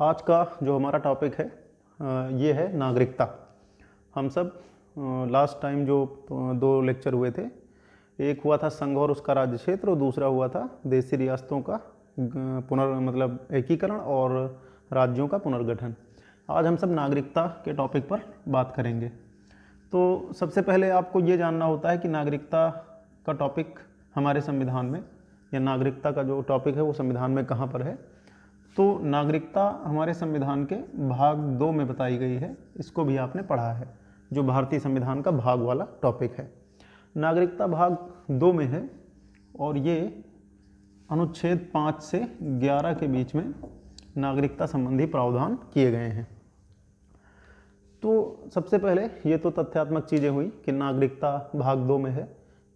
आज का जो हमारा टॉपिक है ये है नागरिकता। हम सब लास्ट टाइम जो दो लेक्चर हुए थे, एक हुआ था संघ और उसका राज्य क्षेत्र और दूसरा हुआ था देशी रियासतों का एकीकरण और राज्यों का पुनर्गठन। आज हम सब नागरिकता के टॉपिक पर बात करेंगे। तो सबसे पहले आपको ये जानना होता है कि नागरिकता का टॉपिक हमारे संविधान में, या नागरिकता का जो टॉपिक है वो संविधान में कहाँ पर है। तो नागरिकता हमारे संविधान के भाग 2 में बताई गई है। इसको भी आपने पढ़ा है, जो भारतीय संविधान का भाग वाला टॉपिक है। नागरिकता भाग 2 में है और ये अनुच्छेद 5 से 11 के बीच में नागरिकता संबंधी प्रावधान किए गए हैं। तो सबसे पहले ये तो तथ्यात्मक चीज़ें हुई कि नागरिकता भाग 2 में है,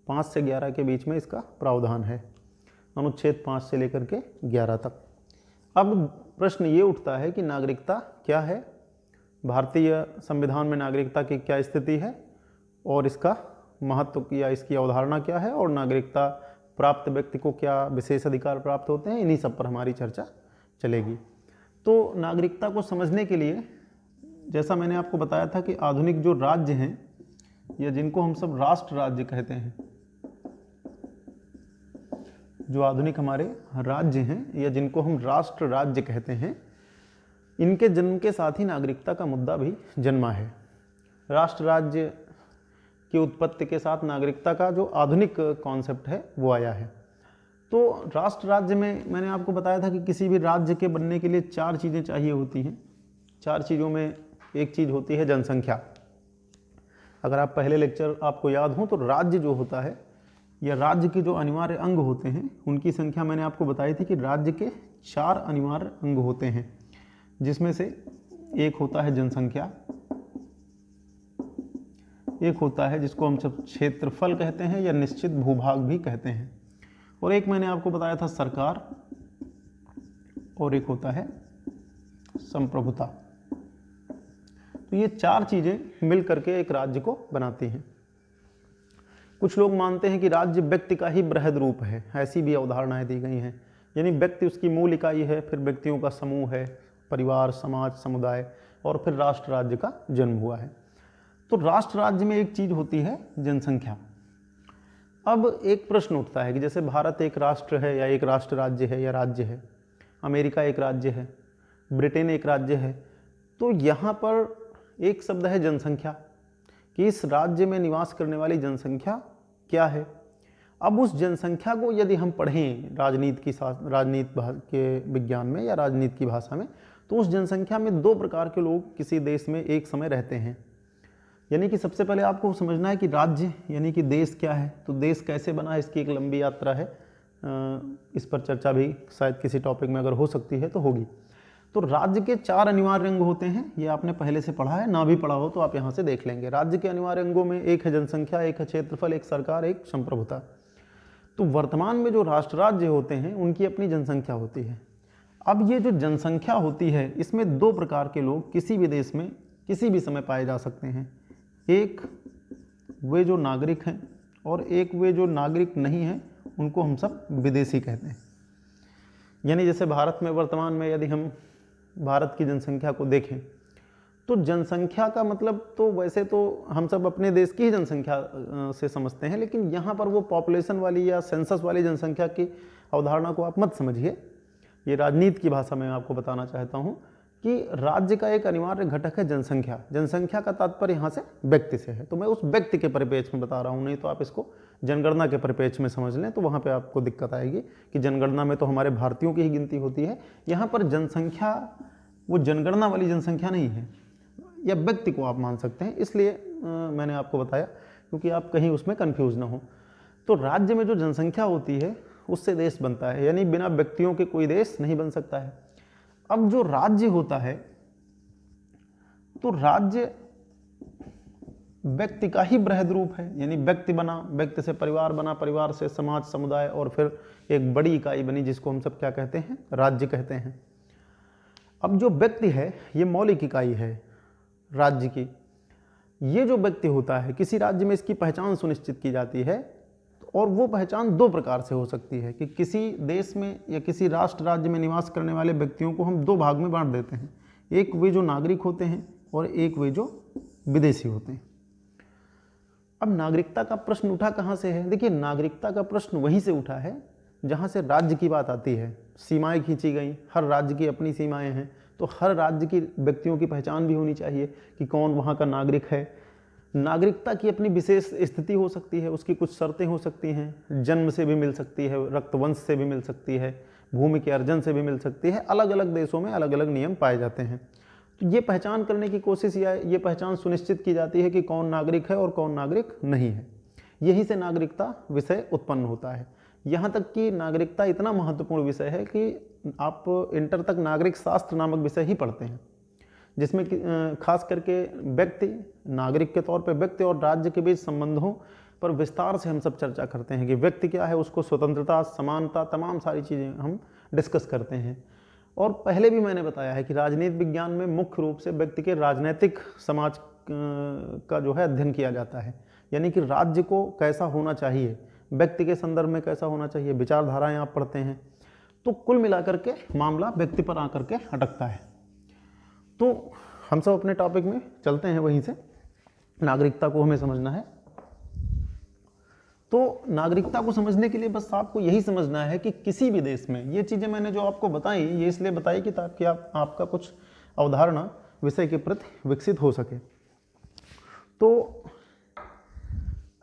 5 से 11 के बीच में इसका प्रावधान है, अनुच्छेद 5 से लेकर के 11 तक। अब प्रश्न ये उठता है कि नागरिकता क्या है, भारतीय संविधान में नागरिकता की क्या स्थिति है और इसका महत्व या इसकी अवधारणा क्या है, और नागरिकता प्राप्त व्यक्ति को क्या विशेष अधिकार प्राप्त होते हैं। इन्हीं सब पर हमारी चर्चा चलेगी। तो नागरिकता को समझने के लिए, जैसा मैंने आपको बताया था कि आधुनिक जो राज्य हैं या जिनको हम सब राष्ट्र राज्य कहते हैं, जो आधुनिक हमारे राज्य हैं या जिनको हम राष्ट्र राज्य कहते हैं, इनके जन्म के साथ ही नागरिकता का मुद्दा भी जन्मा है। राष्ट्र राज्य की उत्पत्ति के साथ नागरिकता का जो आधुनिक कॉन्सेप्ट है वो आया है। तो राष्ट्र राज्य में मैंने आपको बताया था कि किसी भी राज्य के बनने के लिए 4 चीज़ें चाहिए होती हैं। 4 चीज़ों में एक चीज़ होती है जनसंख्या। अगर आप पहले लेक्चर आपको याद हो तो राज्य जो होता है या राज्य के जो अनिवार्य अंग होते हैं उनकी संख्या मैंने आपको बताई थी कि राज्य के 4 अनिवार्य अंग होते हैं, जिसमें से एक होता है जनसंख्या, एक होता है जिसको हम सब क्षेत्रफल कहते हैं या निश्चित भूभाग भी कहते हैं, और एक मैंने आपको बताया था सरकार, और एक होता है संप्रभुता। तो ये 4 चीज़ें मिल करके एक राज्य को बनाती हैं। कुछ लोग मानते हैं कि राज्य व्यक्ति का ही बृहद रूप है, ऐसी भी अवधारणाएं दी गई हैं। यानी व्यक्ति उसकी मूल इकाई है, फिर व्यक्तियों का समूह है, परिवार, समाज, समुदाय, और फिर राष्ट्र राज्य का जन्म हुआ है। तो राष्ट्र राज्य में एक चीज़ होती है जनसंख्या। अब एक प्रश्न उठता है कि जैसे भारत एक राष्ट्र है या एक राष्ट्र राज्य है या राज्य है, अमेरिका एक राज्य है, ब्रिटेन एक राज्य है, तो यहाँ पर एक शब्द है जनसंख्या, कि इस राज्य में निवास करने वाली जनसंख्या क्या है। अब उस जनसंख्या को यदि हम पढ़ें राजनीति के विज्ञान में या राजनीति की भाषा में, तो उस जनसंख्या में 2 प्रकार के लोग किसी देश में एक समय रहते हैं। यानी कि सबसे पहले आपको समझना है कि राज्य यानी कि देश क्या है। तो देश कैसे बना, इसकी एक लंबी यात्रा है, इस पर चर्चा भी शायद किसी टॉपिक में अगर हो सकती है तो होगी। तो राज्य के 4 अनिवार्य अंग होते हैं, ये आपने पहले से पढ़ा है, ना भी पढ़ा हो तो आप यहाँ से देख लेंगे। राज्य के अनिवार्य अंगों में एक है जनसंख्या, एक है क्षेत्रफल, एक सरकार, एक संप्रभुता। तो वर्तमान में जो राष्ट्र राज्य होते हैं उनकी अपनी जनसंख्या होती है। अब ये जो जनसंख्या होती है इसमें 2 प्रकार के लोग किसी भी देश में किसी भी समय पाए जा सकते हैं। एक वे जो नागरिक हैं और एक वे जो नागरिक नहीं हैं, उनको हम सब विदेशी कहते हैं। यानी जैसे भारत में वर्तमान में यदि हम भारत की जनसंख्या को देखें तो जनसंख्या का मतलब तो वैसे तो हम सब अपने देश की ही जनसंख्या से समझते हैं, लेकिन यहाँ पर वो पॉपुलेशन वाली या सेंसस वाली जनसंख्या की अवधारणा को आप मत समझिए। ये राजनीति की भाषा में आपको बताना चाहता हूँ कि राज्य का एक अनिवार्य घटक है जनसंख्या। जनसंख्या का तात्पर्य यहाँ से व्यक्ति से है, तो मैं उस व्यक्ति के परिप्रेक्ष्य में बता रहा हूँ, नहीं तो आप इसको जनगणना के परिप्रेक्ष्य में समझ लें तो वहाँ पे आपको दिक्कत आएगी कि जनगणना में तो हमारे भारतीयों की ही गिनती होती है। यहाँ पर जनसंख्या वो जनगणना वाली जनसंख्या नहीं है, या व्यक्ति को आप मान सकते हैं, इसलिए मैंने आपको बताया क्योंकि आप कहीं उसमें कन्फ्यूज ना हो। तो राज्य में जो जनसंख्या होती है उससे देश बनता है, यानी बिना व्यक्तियों के कोई देश नहीं बन सकता है। अब जो राज्य होता है तो राज्य व्यक्ति का ही बृहद रूप है, यानी व्यक्ति बना, व्यक्ति से परिवार बना, परिवार से समाज, समुदाय, और फिर एक बड़ी इकाई बनी जिसको हम सब क्या कहते हैं, राज्य कहते हैं। अब जो व्यक्ति है ये मौलिक इकाई है राज्य की। ये जो व्यक्ति होता है किसी राज्य में इसकी पहचान सुनिश्चित की जाती है और वो पहचान दो प्रकार से हो सकती है कि किसी देश में या किसी राष्ट्र राज्य में निवास करने वाले व्यक्तियों को हम दो भाग में बांट देते हैं, एक वे जो नागरिक होते हैं और एक वे जो विदेशी होते हैं। अब नागरिकता का प्रश्न उठा कहाँ से है? देखिए, नागरिकता का प्रश्न वहीं से उठा है जहाँ से राज्य की बात आती है। सीमाएं खींची गई, हर राज्य की अपनी सीमाएं हैं, तो हर राज्य की व्यक्तियों की पहचान भी होनी चाहिए कि कौन वहाँ का नागरिक है। नागरिकता की अपनी विशेष स्थिति हो सकती है, उसकी कुछ शर्तें हो सकती हैं, जन्म से भी मिल सकती है, रक्तवंश से भी मिल सकती है, भूमि के अर्जन से भी मिल सकती है। अलग अलग देशों में अलग अलग नियम पाए जाते हैं। तो ये पहचान करने की कोशिश या ये पहचान सुनिश्चित की जाती है कि कौन नागरिक है और कौन नागरिक नहीं है। यहीं से नागरिकता विषय उत्पन्न होता है। यहाँ तक कि नागरिकता इतना महत्वपूर्ण विषय है कि आप इंटर तक नागरिक शास्त्र नामक विषय ही पढ़ते हैं, जिसमें खास करके व्यक्ति, नागरिक के तौर पर व्यक्ति और राज्य के बीच संबंधों पर विस्तार से हम सब चर्चा करते हैं कि व्यक्ति क्या है, उसको स्वतंत्रता, समानता, तमाम सारी चीज़ें हम डिस्कस करते हैं। और पहले भी मैंने बताया है कि राजनीति विज्ञान में मुख्य रूप से व्यक्ति के राजनीतिक समाज का जो है अध्ययन किया जाता है, यानी कि राज्य को कैसा होना चाहिए, व्यक्ति के संदर्भ में कैसा होना चाहिए, विचारधाराएं आप पढ़ते हैं। तो कुल मिलाकर के मामला व्यक्ति पर आकर के अटकता है। तो हम सब अपने टॉपिक में चलते हैं, वहीं से नागरिकता को हमें समझना है। तो नागरिकता को समझने के लिए बस आपको यही समझना है कि किसी भी देश में, ये चीज़ें मैंने जो आपको बताई ये इसलिए बताई कि ताकि आपका कुछ अवधारणा विषय के प्रति विकसित हो सके। तो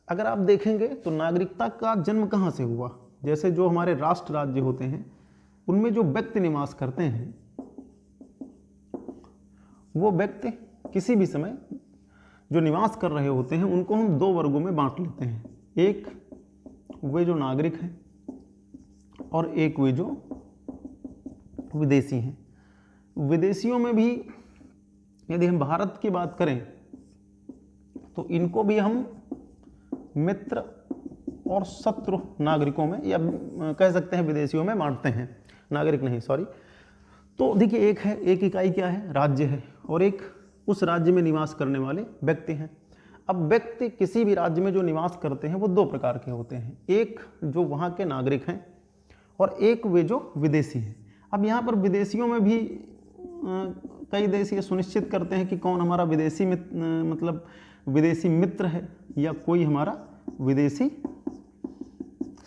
अगर आप देखेंगे तो नागरिकता का जन्म कहाँ से हुआ? जैसे जो हमारे राष्ट्र राज्य होते हैं उनमें जो व्यक्ति निवास करते हैं, वो व्यक्ति किसी भी समय जो निवास कर रहे होते हैं उनको हम दो वर्गों में बांट लेते हैं। एक वे जो नागरिक हैं और एक वे जो विदेशी हैं। विदेशियों में भी यदि हम भारत की बात करें तो इनको भी हम मित्र और शत्रु नागरिकों में, या कह सकते हैं विदेशियों में बांटते हैं, नागरिक नहीं, सॉरी। तो देखिए, एक इकाई क्या है? राज्य है, और एक उस राज्य में निवास करने वाले व्यक्ति हैं। अब व्यक्ति किसी भी राज्य में जो निवास करते हैं वो दो प्रकार के होते हैं, एक जो वहाँ के नागरिक हैं और एक वे जो विदेशी हैं। अब यहाँ पर विदेशियों में भी कई देश ये सुनिश्चित करते हैं कि कौन हमारा विदेशी मतलब विदेशी मित्र है या कोई हमारा विदेशी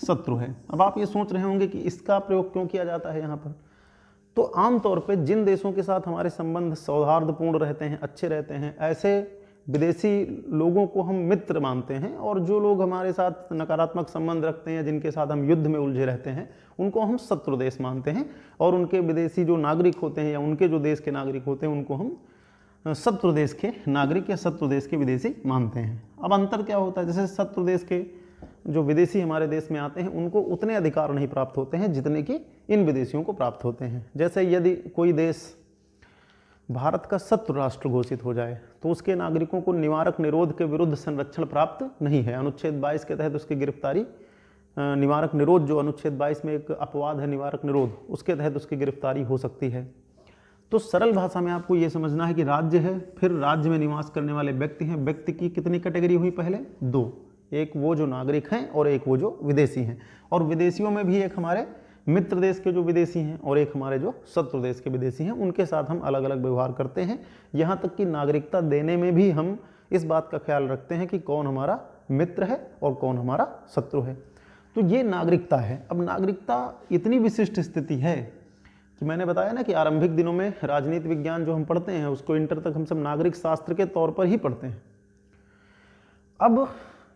शत्रु है। अब आप ये सोच रहे होंगे कि इसका प्रयोग क्यों किया जाता है यहाँ पर। तो आमतौर पे जिन देशों के साथ हमारे संबंध सौहार्दपूर्ण रहते हैं, अच्छे रहते हैं, ऐसे विदेशी लोगों को हम मित्र मानते हैं, और जो लोग हमारे साथ नकारात्मक संबंध रखते हैं, जिनके साथ हम युद्ध में उलझे रहते हैं, उनको हम शत्रु देश मानते हैं, और उनके विदेशी जो नागरिक होते हैं या उनके जो देश के नागरिक होते हैं उनको हम शत्रु देश के नागरिक या शत्रु देश के विदेशी मानते हैं। अब अंतर क्या होता है? जैसे शत्रु देश के जो विदेशी हमारे देश में आते हैं उनको उतने अधिकार नहीं प्राप्त होते हैं जितने कि इन विदेशियों को प्राप्त होते हैं। जैसे यदि कोई देश भारत का शत्रु राष्ट्र घोषित हो जाए तो उसके नागरिकों को निवारक निरोध के विरुद्ध संरक्षण प्राप्त नहीं है। अनुच्छेद 22 के तहत उसकी गिरफ्तारी, निवारक निरोध जो अनुच्छेद 22 में एक अपवाद है निवारक निरोध, उसके तहत उसकी गिरफ्तारी हो सकती है। तो सरल भाषा में आपको ये समझना है कि राज्य है, फिर राज्य में निवास करने वाले व्यक्ति हैं। व्यक्ति की कितनी कैटेगरी हुई? पहले दो, एक वो जो नागरिक हैं और एक वो जो विदेशी हैं। और विदेशियों में भी एक हमारे मित्र देश के जो विदेशी हैं और एक हमारे जो शत्रु देश के विदेशी हैं, उनके साथ हम अलग अलग व्यवहार करते हैं। यहाँ तक कि नागरिकता देने में भी हम इस बात का ख्याल रखते हैं कि कौन हमारा मित्र है और कौन हमारा शत्रु है। तो ये नागरिकता है। अब नागरिकता इतनी विशिष्ट स्थिति है कि मैंने बताया ना कि आरंभिक दिनों में राजनीति विज्ञान जो हम पढ़ते हैं उसको इंटर तक हम सब नागरिक शास्त्र के तौर पर ही पढ़ते हैं। अब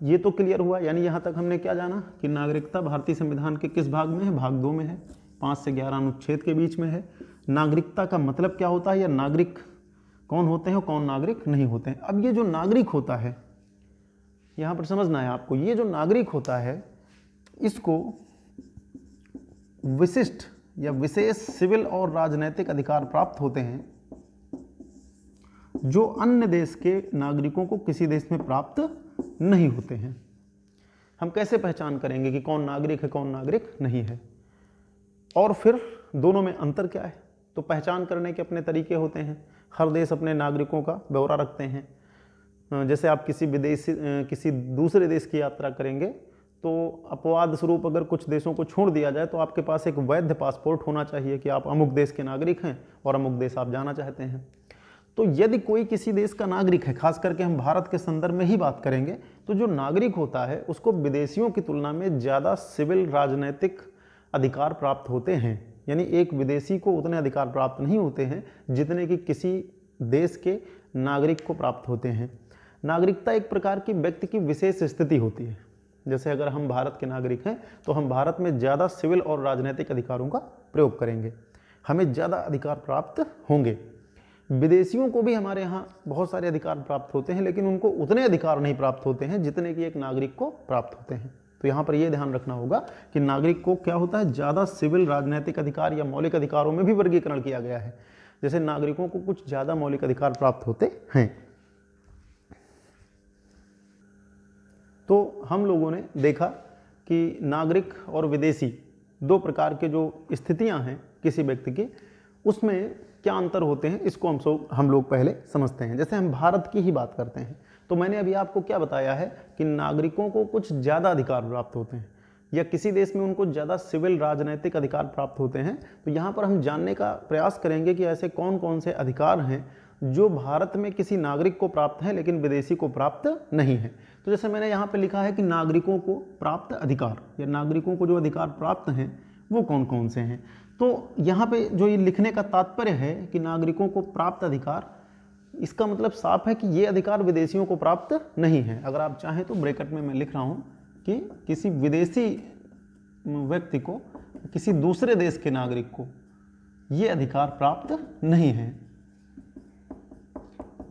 ये तो क्लियर हुआ, यानी यहाँ तक हमने क्या जाना कि नागरिकता भारतीय संविधान के किस भाग में है? भाग 2 में है, 5 से 11 अनुच्छेद के बीच में है। नागरिकता का मतलब क्या होता है, या नागरिक कौन होते हैं, कौन नागरिक नहीं होते हैं। अब ये जो नागरिक होता है, यहाँ पर समझना है आपको, ये जो नागरिक होता है इसको विशिष्ट या विशेष सिविल और राजनैतिक अधिकार प्राप्त होते हैं जो अन्य देश के नागरिकों को किसी देश में प्राप्त नहीं होते हैं। हम कैसे पहचान करेंगे कि कौन नागरिक है, कौन नागरिक नहीं है? और फिर दोनों में अंतर क्या है? तो पहचान करने के अपने तरीके होते हैं। हर देश अपने नागरिकों का ब्यौरा रखते हैं। जैसे आप किसी दूसरे देश की यात्रा करेंगे तो अपवाद स्वरूप अगर कुछ देशों को छोड़ दिया जाए तो आपके पास एक वैध पासपोर्ट होना चाहिए कि आप अमुक देश के नागरिक हैं और अमुक देश आप जाना चाहते हैं। तो यदि कोई किसी देश का नागरिक है, खास करके हम भारत के संदर्भ में ही बात करेंगे, तो जो नागरिक होता है उसको विदेशियों की तुलना में ज़्यादा सिविल राजनीतिक अधिकार प्राप्त होते हैं। यानी एक विदेशी को उतने अधिकार प्राप्त नहीं होते हैं जितने कि किसी देश के नागरिक को प्राप्त होते हैं। नागरिकता एक प्रकार की व्यक्ति की विशेष स्थिति होती है। जैसे अगर हम भारत के नागरिक हैं तो हम भारत में ज़्यादा सिविल और राजनीतिक अधिकारों का प्रयोग करेंगे, हमें ज़्यादा अधिकार प्राप्त होंगे। विदेशियों को भी हमारे यहाँ बहुत सारे अधिकार प्राप्त होते हैं, लेकिन उनको उतने अधिकार नहीं प्राप्त होते हैं जितने कि एक नागरिक को प्राप्त होते हैं। तो यहाँ पर यह ध्यान रखना होगा कि नागरिक को क्या होता है, ज़्यादा सिविल राजनीतिक अधिकार या मौलिक अधिकारों में भी वर्गीकरण किया गया है। जैसे नागरिकों को कुछ ज़्यादा मौलिक अधिकार प्राप्त होते हैं। तो हम लोगों ने देखा कि नागरिक और विदेशी दो प्रकार के जो स्थितियां हैं किसी व्यक्ति की, उसमें क्या अंतर होते हैं, इसको हम लोग पहले समझते हैं। जैसे हम भारत की ही बात करते हैं तो मैंने अभी आपको क्या बताया है कि नागरिकों को कुछ ज़्यादा अधिकार प्राप्त होते हैं या किसी देश में उनको ज़्यादा सिविल राजनीतिक अधिकार प्राप्त होते हैं। तो यहाँ पर हम जानने का प्रयास करेंगे कि ऐसे कौन कौन से अधिकार हैं जो भारत में किसी नागरिक को प्राप्त हैं लेकिन विदेशी को प्राप्त नहीं है। तो जैसे मैंने यहाँ पे लिखा है कि नागरिकों को प्राप्त अधिकार या नागरिकों को जो अधिकार प्राप्त हैं वो कौन कौन से हैं। तो यहाँ पे जो ये लिखने का तात्पर्य है कि नागरिकों को प्राप्त अधिकार, इसका मतलब साफ है कि ये अधिकार विदेशियों को प्राप्त नहीं है। अगर आप चाहें तो ब्रैकेट में मैं लिख रहा हूँ कि किसी विदेशी व्यक्ति को, किसी दूसरे देश के नागरिक को ये अधिकार प्राप्त नहीं है।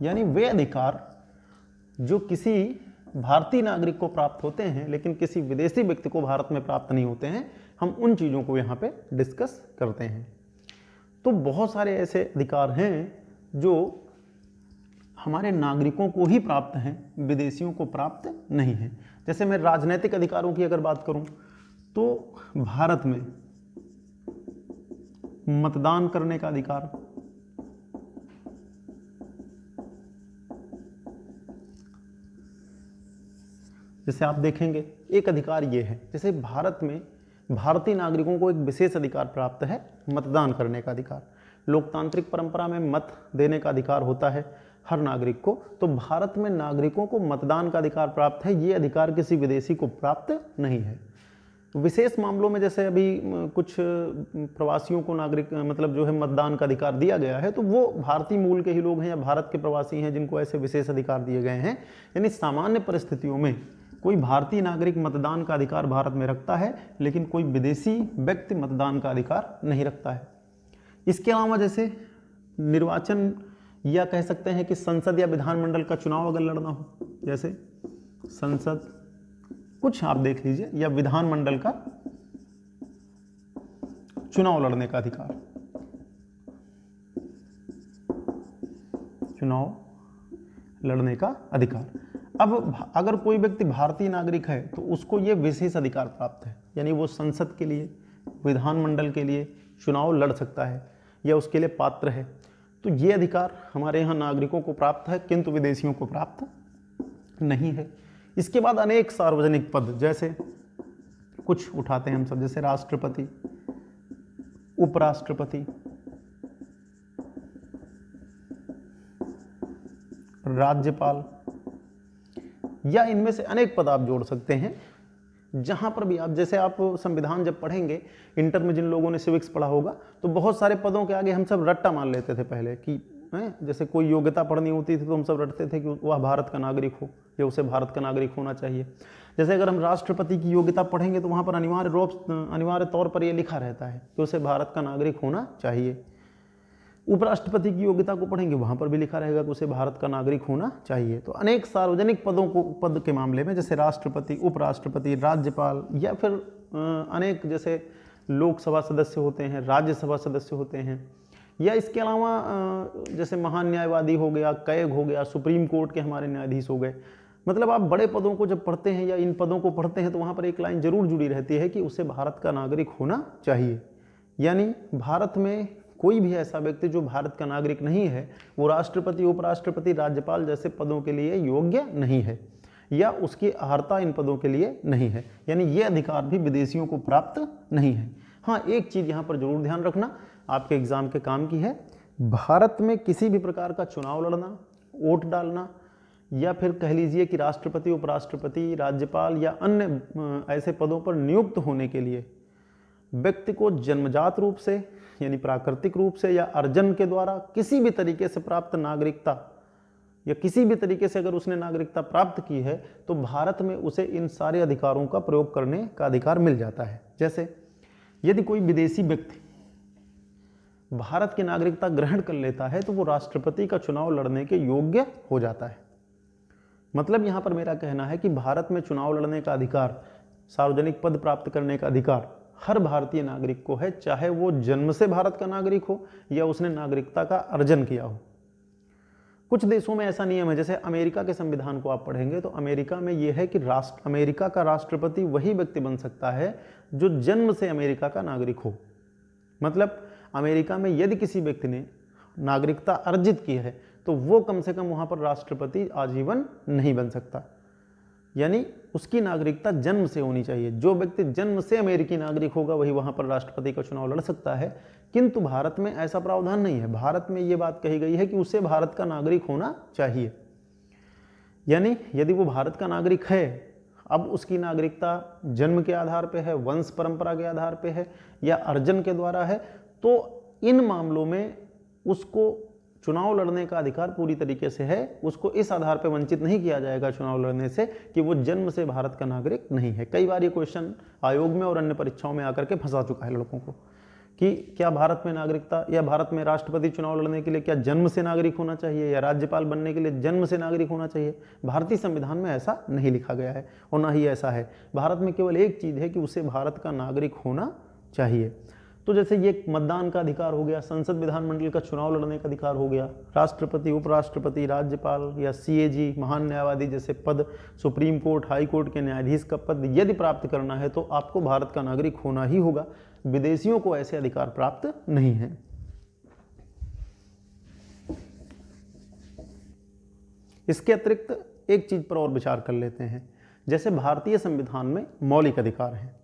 यानी वे अधिकार जो किसी भारतीय नागरिक को प्राप्त होते हैं लेकिन किसी विदेशी व्यक्ति को भारत में प्राप्त नहीं होते हैं, हम उन चीज़ों को यहाँ पे डिस्कस करते हैं। तो बहुत सारे ऐसे अधिकार हैं जो हमारे नागरिकों को ही प्राप्त हैं, विदेशियों को प्राप्त नहीं है। जैसे मैं राजनीतिक अधिकारों की अगर बात करूं तो भारत में मतदान करने का अधिकार, जैसे आप देखेंगे एक अधिकार ये है, जैसे भारत में भारतीय नागरिकों को एक विशेष अधिकार प्राप्त है, मतदान करने का अधिकार। लोकतांत्रिक परंपरा में मत देने का अधिकार होता है हर नागरिक को। तो भारत में नागरिकों को मतदान का अधिकार प्राप्त है, ये अधिकार किसी विदेशी को प्राप्त नहीं है। विशेष मामलों में जैसे अभी कुछ प्रवासियों को नागरिक मतलब जो है मतदान का अधिकार दिया गया है, तो वो भारतीय मूल के ही लोग हैं या भारत के प्रवासी हैं जिनको ऐसे विशेष अधिकार दिए गए हैं। यानी सामान्य परिस्थितियों में कोई भारतीय नागरिक मतदान का अधिकार भारत में रखता है लेकिन कोई विदेशी व्यक्ति मतदान का अधिकार नहीं रखता है। इसके अलावा जैसे निर्वाचन या कह सकते हैं कि संसद या विधानमंडल का चुनाव अगर लड़ना हो, जैसे संसद कुछ आप देख लीजिए, या विधानमंडल का चुनाव लड़ने का अधिकार, चुनाव लड़ने का अधिकार। अब अगर कोई व्यक्ति भारतीय नागरिक है तो उसको ये विशेष अधिकार प्राप्त है, यानी वो संसद के लिए, विधानमंडल के लिए चुनाव लड़ सकता है या उसके लिए पात्र है। तो ये अधिकार हमारे यहाँ नागरिकों को प्राप्त है किंतु विदेशियों को प्राप्त नहीं है। इसके बाद अनेक सार्वजनिक पद, जैसे कुछ उठाते हैं हम सब, जैसे राष्ट्रपति, उपराष्ट्रपति, राज्यपाल, या इनमें से अनेक पद आप जोड़ सकते हैं। जहां पर भी आप, जैसे आप संविधान जब पढ़ेंगे, इंटर में जिन लोगों ने सिविक्स पढ़ा होगा, तो बहुत सारे पदों के आगे हम सब रट्टा मान लेते थे पहले कि जैसे कोई योग्यता पढ़नी होती थी तो हम सब रटते थे कि वह भारत का नागरिक हो या उसे भारत का नागरिक होना चाहिए। जैसे अगर हम राष्ट्रपति की योग्यता पढ़ेंगे तो वहाँ पर अनिवार्य तौर पर यह लिखा रहता है कि उसे भारत का नागरिक होना चाहिए। उपराष्ट्रपति की योग्यता को पढ़ेंगे, वहाँ पर भी लिखा रहेगा कि उसे भारत का नागरिक होना चाहिए। तो अनेक सार्वजनिक पद के मामले में, जैसे राष्ट्रपति, उपराष्ट्रपति, राज्यपाल, या फिर अनेक जैसे लोकसभा सदस्य होते हैं, राज्यसभा सदस्य होते हैं, या इसके अलावा जैसे महान न्यायवादी हो गया, कैग हो गया, सुप्रीम कोर्ट के हमारे न्यायाधीश हो गए। मतलब आप बड़े पदों को जब पढ़ते हैं या इन पदों को पढ़ते हैं तो वहाँ पर एक लाइन जरूर जुड़ी रहती है कि उसे भारत का नागरिक होना चाहिए। यानी भारत में कोई भी ऐसा व्यक्ति जो भारत का नागरिक नहीं है वो राष्ट्रपति, उपराष्ट्रपति, राज्यपाल जैसे पदों के लिए योग्य नहीं है। या उसकी अर्हता इन पदों के लिए नहीं है, यानी ये अधिकार भी विदेशियों को प्राप्त नहीं है। हाँ, एक चीज़ यहाँ पर जरूर ध्यान रखना, आपके एग्जाम के काम की है, भारत में किसी भी प्रकार का चुनाव लड़ना, वोट डालना, या फिर कह लीजिए कि राष्ट्रपति, उपराष्ट्रपति, राज्यपाल या अन्य ऐसे पदों पर नियुक्त होने के लिए व्यक्ति को जन्मजात रूप से यानी प्राकृतिक रूप से या अर्जन के द्वारा किसी भी तरीके से प्राप्त नागरिकता या किसी भी तरीके से अगर उसने नागरिकता प्राप्त की है तो भारत में उसे इन सारे अधिकारों का प्रयोग करने का अधिकार मिल जाता है। जैसे यदि कोई विदेशी व्यक्ति भारत की नागरिकता ग्रहण कर लेता है तो वो राष्ट्रपति का चुनाव लड़ने के योग्य हो जाता है। मतलब यहां पर मेरा कहना है कि भारत में चुनाव लड़ने का अधिकार, सार्वजनिक पद प्राप्त करने का अधिकार हर भारतीय नागरिक को है, चाहे वो जन्म से भारत का नागरिक हो या उसने नागरिकता का अर्जन किया हो। कुछ देशों में ऐसा नियम है, जैसे अमेरिका के संविधान को आप पढ़ेंगे तो अमेरिका में यह है कि अमेरिका का राष्ट्रपति वही व्यक्ति बन सकता है जो जन्म से अमेरिका का नागरिक हो। मतलब अमेरिका में यदि किसी व्यक्ति ने नागरिकता अर्जित की है तो वो कम से कम वहां पर राष्ट्रपति आजीवन नहीं बन सकता, यानी उसकी नागरिकता जन्म से होनी चाहिए। जो व्यक्ति जन्म से अमेरिकी नागरिक होगा वही वहां पर राष्ट्रपति का चुनाव लड़ सकता है, किंतु भारत में ऐसा प्रावधान नहीं है। भारत में यह बात कही गई है कि उसे भारत का नागरिक होना चाहिए, यानी यदि वो भारत का नागरिक है, अब उसकी नागरिकता जन्म के आधार पे है, वंश परंपरा के आधार पे है या अर्जन के द्वारा है, तो इन मामलों में उसको चुनाव लड़ने का अधिकार पूरी तरीके से है। उसको इस आधार पर वंचित नहीं किया जाएगा चुनाव लड़ने से कि वो जन्म से भारत का नागरिक नहीं है। कई बार ये क्वेश्चन आयोग में और अन्य परीक्षाओं में आकर के फंसा चुका है लड़कों को कि क्या भारत में नागरिकता या भारत में राष्ट्रपति चुनाव लड़ने के लिए क्या जन्म से नागरिक होना चाहिए या राज्यपाल बनने के लिए जन्म से नागरिक होना चाहिए। भारतीय संविधान में ऐसा नहीं लिखा गया है और ना ही ऐसा है। भारत में केवल एक चीज़ है कि उसे भारत का नागरिक होना चाहिए। तो जैसे ये मतदान का अधिकार हो गया, संसद विधानमंडल का चुनाव लड़ने का अधिकार हो गया, राष्ट्रपति, उपराष्ट्रपति, राज्यपाल या सीएजी, महान न्यायवादी जैसे पद, सुप्रीम कोर्ट, हाई कोर्ट के न्यायाधीश का पद यदि प्राप्त करना है तो आपको भारत का नागरिक होना ही होगा। विदेशियों को ऐसे अधिकार प्राप्त नहीं है। इसके अतिरिक्त एक चीज पर और विचार कर लेते हैं। जैसे भारतीय संविधान में मौलिक अधिकार हैं,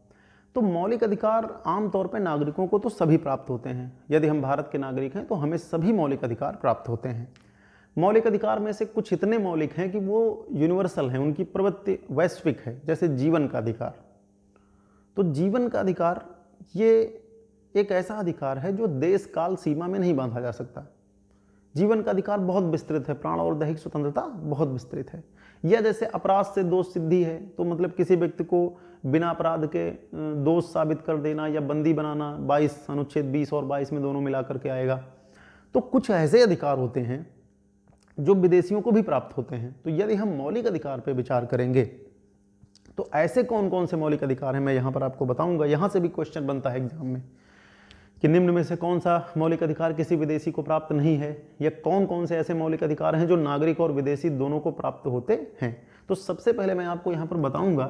तो मौलिक अधिकार आमतौर पर नागरिकों को तो सभी प्राप्त होते हैं। यदि हम भारत के नागरिक हैं तो हमें सभी मौलिक अधिकार प्राप्त होते हैं। मौलिक अधिकार में से कुछ इतने मौलिक हैं कि वो यूनिवर्सल हैं, उनकी प्रवृत्ति वैश्विक है। जैसे जीवन का अधिकार, तो जीवन का अधिकार ये एक ऐसा अधिकार है जो देश काल सीमा में नहीं बांधा जा सकता। जीवन का अधिकार बहुत विस्तृत है, प्राण और दैहिक स्वतंत्रता बहुत विस्तृत है। या जैसे अपराध से दोष सिद्धि है, तो मतलब किसी व्यक्ति को बिना अपराध के दोष साबित कर देना या बंदी बनाना, 22 अनुच्छेद 20 और 22 में दोनों मिला करके आएगा। तो कुछ ऐसे अधिकार होते हैं जो विदेशियों को भी प्राप्त होते हैं। तो यदि हम मौलिक अधिकार पर विचार करेंगे तो ऐसे कौन कौन से मौलिक अधिकार हैं मैं यहाँ पर आपको बताऊंगा। यहाँ से भी क्वेश्चन बनता है एग्जाम में कि निम्न में से कौन सा मौलिक अधिकार किसी विदेशी को प्राप्त नहीं है, या कौन कौन से ऐसे मौलिक अधिकार हैं जो नागरिक और विदेशी दोनों को प्राप्त होते हैं। तो सबसे पहले मैं आपको यहाँ पर बताऊंगा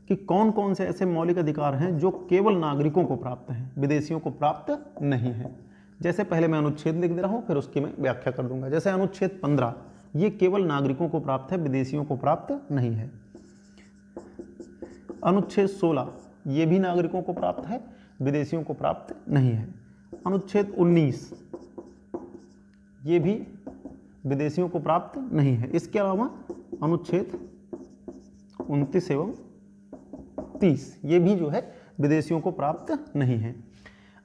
कि कौन कौन से ऐसे मौलिक अधिकार हैं जो केवल नागरिकों को प्राप्त हैं, विदेशियों को प्राप्त नहीं है। जैसे पहले मैं अनुच्छेद लिख दे रहा हूँ, फिर उसकी मैं व्याख्या कर दूंगा। जैसे अनुच्छेद 15 ये केवल नागरिकों को प्राप्त है, विदेशियों को प्राप्त नहीं है। अनुच्छेद 16 ये भी नागरिकों को प्राप्त है, विदेशियों को प्राप्त नहीं है। अनुच्छेद 19 ये भी विदेशियों को प्राप्त नहीं है। इसके अलावा अनुच्छेद 29 एवं 30 ये भी जो है विदेशियों को प्राप्त नहीं है।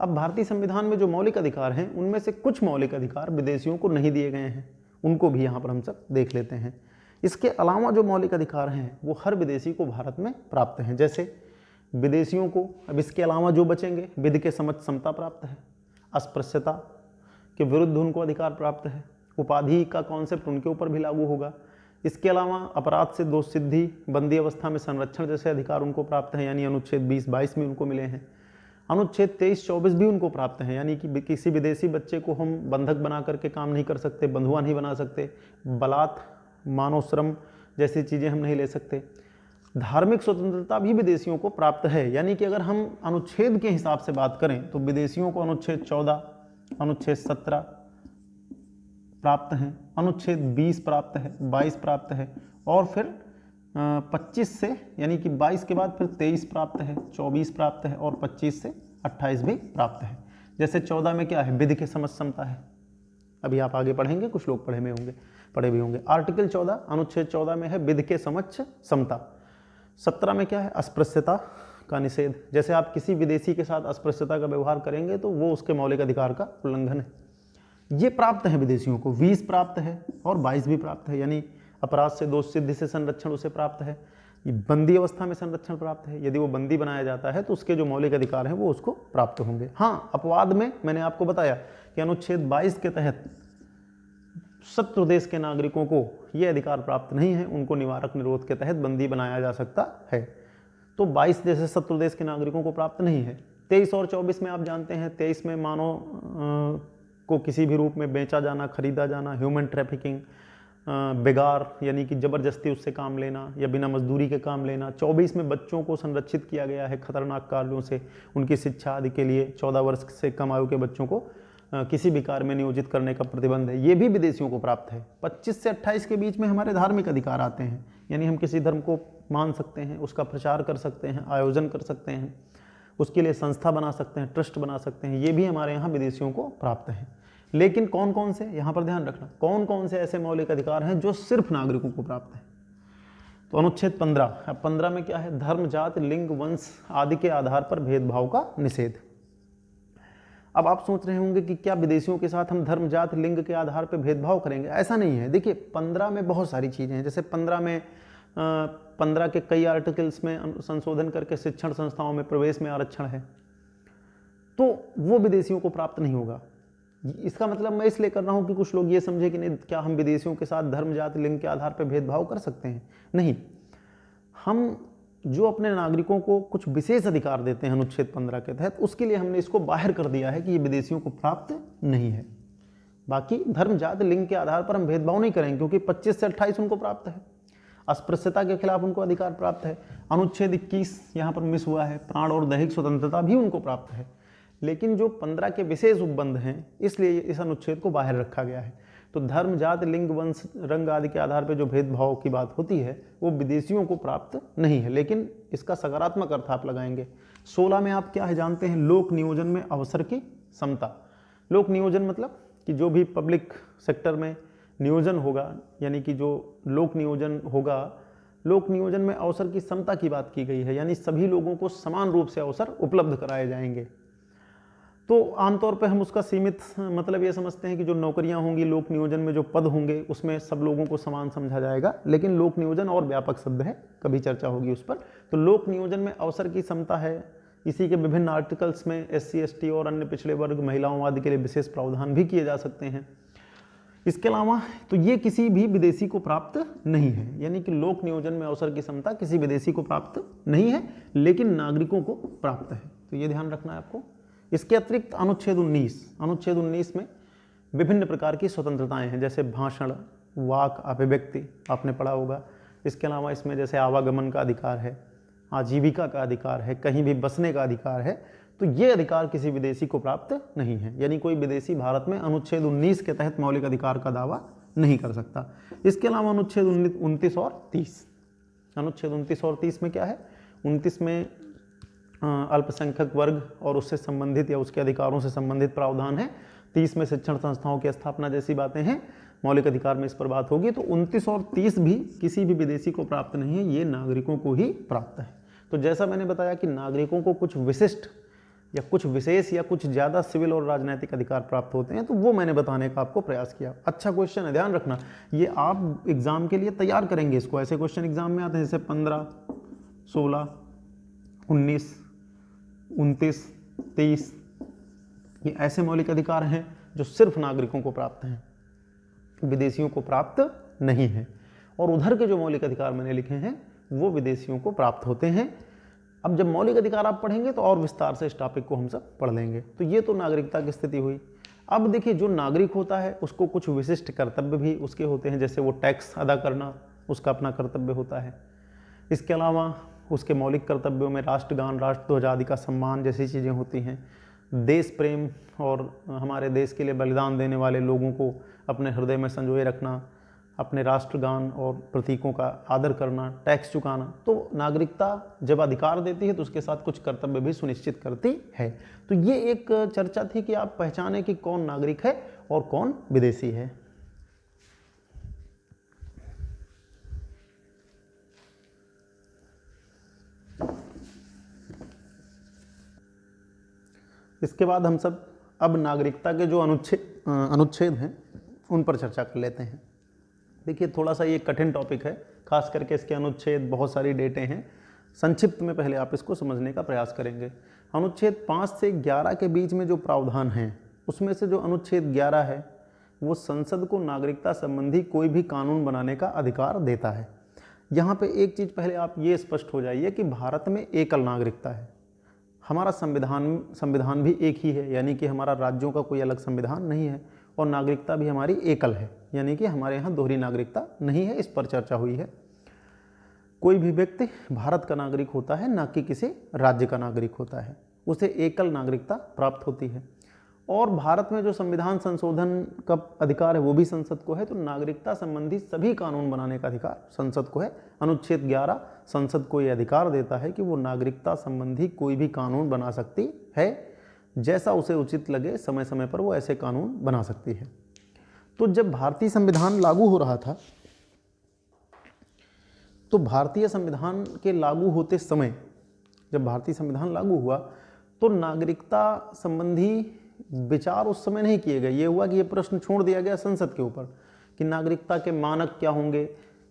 अब भारतीय संविधान में जो मौलिक अधिकार हैं उनमें से कुछ मौलिक अधिकार विदेशियों को नहीं दिए गए हैं, उनको भी यहाँ पर हम सब देख लेते हैं। इसके अलावा जो मौलिक अधिकार हैं वो हर विदेशी को भारत में प्राप्त हैं। जैसे विदेशियों को, अब इसके अलावा जो बचेंगे, विधि के समक्ष समता प्राप्त है, अस्पृश्यता के विरुद्ध उनको अधिकार प्राप्त है, उपाधि का कॉन्सेप्ट उनके ऊपर भी लागू होगा। इसके अलावा अपराध से दोष सिद्धि, बंदी अवस्था में संरक्षण जैसे अधिकार उनको प्राप्त हैं, यानी अनुच्छेद 20-22 में उनको मिले हैं। अनुच्छेद 23-24 भी उनको प्राप्त हैं, यानी कि किसी विदेशी बच्चे को हम बंधक बना करके काम नहीं कर सकते, बंधुआ नहीं बना सकते, बलात्, मानव श्रम जैसी चीज़ें हम नहीं ले सकते। धार्मिक स्वतंत्रता भी विदेशियों को प्राप्त है, यानी कि अगर हम अनुच्छेद के हिसाब से बात करें तो विदेशियों को अनुच्छेद 14, अनुच्छेद 17 प्राप्त हैं, अनुच्छेद 20 प्राप्त है, 22 प्राप्त है, और फिर 25 से यानी कि 22 के बाद फिर 23 प्राप्त है, 24 प्राप्त है और 25 से 28 भी प्राप्त है। जैसे 14 में क्या है, विधि के समझ समता है। अभी आप आगे पढ़ेंगे, कुछ लोग पढ़े भी होंगे। आर्टिकल 14 अनुच्छेद 14 में है विधि के समझ समता। 17 में क्या है, अस्पृश्यता का निषेध। जैसे आप किसी विदेशी के साथ अस्पृश्यता का व्यवहार करेंगे तो वो उसके मौलिक अधिकार का उल्लंघन है। ये प्राप्त है विदेशियों को, 20 प्राप्त है और 22 भी प्राप्त है, यानी अपराध से दोष सिद्धि से संरक्षण उसे प्राप्त है। ये बंदी अवस्था में संरक्षण प्राप्त है, यदि वो बंदी बनाया जाता है तो उसके जो मौलिक अधिकार हैं वो उसको प्राप्त होंगे। हाँ, अपवाद में मैंने आपको बताया कि अनुच्छेद 22 के तहत शत्रु देश के नागरिकों को ये अधिकार प्राप्त नहीं है, उनको निवारक निरोध के तहत बंदी बनाया जा सकता है। तो 22 जैसे शत्रु देश के नागरिकों को प्राप्त नहीं है। 23 और 24 में आप जानते हैं, 23 में मानव को किसी भी रूप में बेचा जाना, खरीदा जाना, ह्यूमन ट्रैफिकिंग, बेगार यानी कि जबरदस्ती उससे काम लेना या बिना मजदूरी के काम लेना। 24 में बच्चों को संरक्षित किया गया है खतरनाक कार्यों से, उनकी शिक्षा आदि के लिए 14 वर्ष से कम आयु के बच्चों को किसी भी कार्य में नियोजित करने का प्रतिबंध है, ये भी विदेशियों को प्राप्त है। 25 से 28 के बीच में हमारे धार्मिक अधिकार आते हैं, यानी हम किसी धर्म को मान सकते हैं, उसका प्रचार कर सकते हैं, आयोजन कर सकते हैं, उसके लिए संस्था बना सकते हैं, ट्रस्ट बना सकते हैं, ये भी हमारे यहाँ विदेशियों को प्राप्त है। लेकिन कौन कौन से, यहाँ पर ध्यान रखना, कौन कौन से ऐसे मौलिक अधिकार हैं जो सिर्फ नागरिकों को प्राप्त है। तो अनुच्छेद 15, अब 15 में क्या है, धर्म, जाति, लिंग, वंश आदि के आधार पर भेदभाव का निषेध। अब आप सोच रहे होंगे कि क्या विदेशियों के साथ हम धर्म, जाति, लिंग के आधार पर भेदभाव करेंगे? ऐसा नहीं है। देखिए 15 में बहुत सारी चीज़ें हैं, जैसे 15 में 15 के कई आर्टिकल्स में संशोधन करके शिक्षण संस्थाओं में प्रवेश में आरक्षण है, तो वो विदेशियों को प्राप्त नहीं होगा। इसका मतलब मैं इसलिए कर रहा हूँ कि कुछ लोग ये समझे कि नहीं, क्या हम विदेशियों के साथ धर्म, जाति, लिंग के आधार पर भेदभाव कर सकते हैं? नहीं, हम जो अपने नागरिकों को कुछ विशेष अधिकार देते हैं अनुच्छेद 15 के तहत, उसके लिए हमने इसको बाहर कर दिया है कि ये विदेशियों को प्राप्त नहीं है। बाकी धर्म, जाति, लिंग के आधार पर हम भेदभाव नहीं करेंगे, क्योंकि 25 से 28 उनको प्राप्त है। अस्पृश्यता के खिलाफ उनको अधिकार प्राप्त है। अनुच्छेद 21 यहाँ पर मिस हुआ है, प्राण और दैहिक स्वतंत्रता भी उनको प्राप्त है। लेकिन जो 15 के विशेष उपबंध हैं, इसलिए इस अनुच्छेद को बाहर रखा गया है। तो धर्म, जाति, लिंग, वंश, रंग आदि के आधार पर जो भेदभाव की बात होती है वो विदेशियों को प्राप्त नहीं है, लेकिन इसका सकारात्मक अर्थ आप लगाएंगे। 16 में आप क्या है जानते हैं, लोक नियोजन में अवसर की समता। लोक नियोजन मतलब कि जो भी पब्लिक सेक्टर में नियोजन होगा, यानी कि जो लोक नियोजन होगा, लोक नियोजन में अवसर की समता की बात की गई है, यानी सभी लोगों को समान रूप से अवसर उपलब्ध कराए जाएंगे। तो आमतौर पे हम उसका सीमित मतलब ये समझते हैं कि जो नौकरियां होंगी लोक नियोजन में, जो पद होंगे, उसमें सब लोगों को समान समझा जाएगा। लेकिन लोक नियोजन और व्यापक शब्द है, कभी चर्चा होगी उस पर। तो लोक नियोजन में अवसर की समता है। इसी के विभिन्न आर्टिकल्स में SC, ST और अन्य पिछड़े वर्ग, महिलाओं आदि के लिए विशेष प्रावधान भी किए जा सकते हैं। इसके अलावा तो ये किसी भी विदेशी को प्राप्त नहीं है, यानी कि लोक नियोजन में अवसर की समता किसी विदेशी को प्राप्त नहीं है, लेकिन नागरिकों को प्राप्त है। तो ये ध्यान रखना है आपको। इसके अतिरिक्त अनुच्छेद 19 में विभिन्न प्रकार की स्वतंत्रताएं हैं, जैसे भाषण, वाक, अभिव्यक्ति, आपने पढ़ा होगा। इसके अलावा इसमें जैसे आवागमन का अधिकार है, आजीविका का अधिकार है, कहीं भी बसने का अधिकार है। तो ये अधिकार किसी विदेशी को प्राप्त नहीं है, यानी कोई विदेशी भारत में अनुच्छेद 19 के तहत मौलिक अधिकार का दावा नहीं कर सकता। इसके अलावा अनुच्छेद 29 और 30, अनुच्छेद 29 और 30 में क्या है, 29 में अल्पसंख्यक वर्ग और उससे संबंधित या उसके अधिकारों से संबंधित प्रावधान है। 30 में शिक्षण संस्थाओं की स्थापना जैसी बातें हैं, मौलिक अधिकार में इस पर बात होगी। तो 29 और 30 भी किसी भी विदेशी को प्राप्त नहीं है, ये नागरिकों को ही प्राप्त है। तो जैसा मैंने बताया कि नागरिकों को कुछ विशिष्ट या कुछ विशेष या कुछ ज़्यादा सिविल और राजनीतिक अधिकार प्राप्त होते हैं, तो वो मैंने बताने का आपको प्रयास किया। अच्छा क्वेश्चन है, ध्यान रखना, ये आप एग्जाम के लिए तैयार करेंगे इसको। ऐसे क्वेश्चन एग्जाम में आते हैं जैसे 15, 16, 19, 29, 30, ये ऐसे मौलिक अधिकार हैं जो सिर्फ नागरिकों को प्राप्त हैं, विदेशियों को प्राप्त नहीं है। और उधर के जो मौलिक अधिकार मैंने लिखे हैं वो विदेशियों को प्राप्त होते हैं। अब जब मौलिक अधिकार आप पढ़ेंगे तो और विस्तार से इस टॉपिक को हम सब पढ़ लेंगे। तो ये तो नागरिकता की स्थिति हुई। अब देखिए, जो नागरिक होता है उसको कुछ विशिष्ट कर्तव्य भी उसके होते हैं, जैसे वो टैक्स अदा करना उसका अपना कर्तव्य होता है। इसके अलावा उसके मौलिक कर्तव्यों में राष्ट्रगान, राष्ट्रध्वज आदि का सम्मान जैसी चीज़ें होती हैं। देश प्रेम और हमारे देश के लिए बलिदान देने वाले लोगों को अपने हृदय में संजोए रखना, अपने राष्ट्रगान और प्रतीकों का आदर करना, टैक्स चुकाना। तो नागरिकता जब अधिकार देती है तो उसके साथ कुछ कर्तव्य भी सुनिश्चित करती है। तो ये एक चर्चा थी कि आप पहचानें कि कौन नागरिक है और कौन विदेशी है। इसके बाद हम सब अब नागरिकता के जो अनुच्छेद हैं उन पर चर्चा कर लेते हैं। देखिए थोड़ा सा ये कठिन टॉपिक है, खास करके इसके अनुच्छेद, बहुत सारी डेटें हैं। संक्षिप्त में पहले आप इसको समझने का प्रयास करेंगे। अनुच्छेद 5 से 11 के बीच में जो प्रावधान हैं उसमें से जो अनुच्छेद 11 है वो संसद को नागरिकता संबंधी कोई भी कानून बनाने का अधिकार देता है। यहाँ पे एक चीज़ पहले आप ये स्पष्ट हो जाइए कि भारत में एकल नागरिकता है। हमारा संविधान भी एक ही है, यानी कि हमारा राज्यों का कोई अलग संविधान नहीं है, और नागरिकता भी हमारी एकल है, यानी कि हमारे यहाँ दोहरी नागरिकता नहीं है। इस पर चर्चा हुई है। कोई भी व्यक्ति भारत का नागरिक होता है, ना कि किसी राज्य का नागरिक होता है, उसे एकल नागरिकता प्राप्त होती है। और भारत में जो संविधान संशोधन का अधिकार है वो भी संसद को है। तो नागरिकता संबंधी सभी कानून बनाने का अधिकार संसद को है। अनुच्छेद 11 संसद को ये अधिकार देता है कि वो नागरिकता संबंधी कोई भी कानून बना सकती है, जैसा उसे उचित लगे समय समय पर वो ऐसे कानून बना सकती है। तो जब भारतीय संविधान लागू हो रहा था तो भारतीय संविधान के लागू होते समय, जब भारतीय संविधान लागू हुआ तो नागरिकता संबंधी विचार उस समय नहीं किए गए। ये हुआ कि ये प्रश्न छोड़ दिया गया संसद के ऊपर कि नागरिकता के मानक क्या होंगे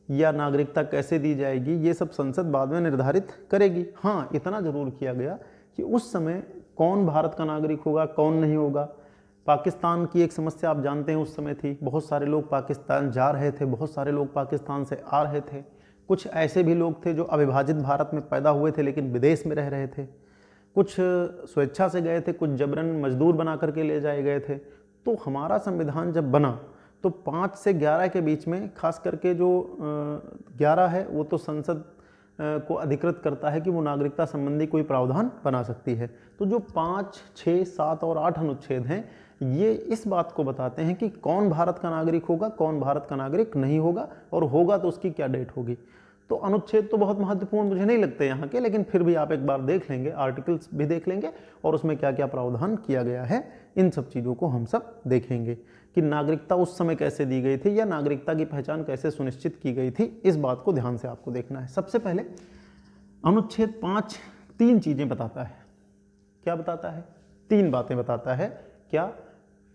या नागरिकता कैसे दी जाएगी, ये सब संसद बाद में निर्धारित करेगी। हाँ, इतना जरूर किया गया कि उस समय कौन भारत का नागरिक होगा, कौन नहीं होगा। पाकिस्तान की एक समस्या आप जानते हैं उस समय थी। बहुत सारे लोग पाकिस्तान जा रहे थे, बहुत सारे लोग पाकिस्तान से आ रहे थे। कुछ ऐसे भी लोग थे जो अविभाजित भारत में पैदा हुए थे लेकिन विदेश में रह रहे थे। कुछ स्वेच्छा से गए थे, कुछ जबरन मजदूर बना करके ले जाए गए थे। तो हमारा संविधान जब बना तो 5 से 11 के बीच में, खास करके जो 11 है वो तो संसद को अधिकृत करता है कि वो नागरिकता संबंधी कोई प्रावधान बना सकती है। तो जो 5, 6, 7 और 8 अनुच्छेद हैं ये इस बात को बताते हैं कि कौन भारत का नागरिक होगा, कौन भारत का नागरिक नहीं होगा, और होगा तो उसकी क्या डेट होगी। तो अनुच्छेद तो बहुत महत्वपूर्ण मुझे नहीं लगते यहाँ के, लेकिन फिर भी आप एक बार देख लेंगे, आर्टिकल्स भी देख लेंगे और उसमें क्या क्या प्रावधान किया गया है, इन सब चीज़ों को हम सब देखेंगे कि नागरिकता उस समय कैसे दी गई थी या नागरिकता की पहचान कैसे सुनिश्चित की गई थी। इस बात को ध्यान से आपको देखना है। सबसे पहले अनुच्छेद 5 3 चीज़ें बताता है। क्या बताता है? 3 बातें बताता है। क्या?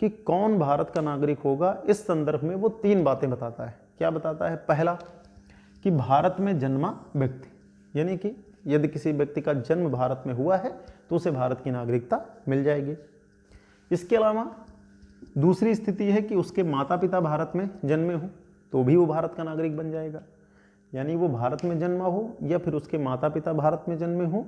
कि कौन भारत का नागरिक होगा। इस संदर्भ में वो 3 बातें बताता है। क्या बताता है? पहला कि भारत में जन्मा व्यक्ति, यानी कि यदि किसी व्यक्ति का जन्म भारत में हुआ है तो उसे भारत की नागरिकता मिल जाएगी। इसके अलावा दूसरी स्थिति है कि उसके माता पिता भारत में जन्मे हो तो भी वो भारत का नागरिक बन जाएगा, यानी वो भारत में जन्मा हो या फिर उसके माता पिता भारत में जन्मे हो।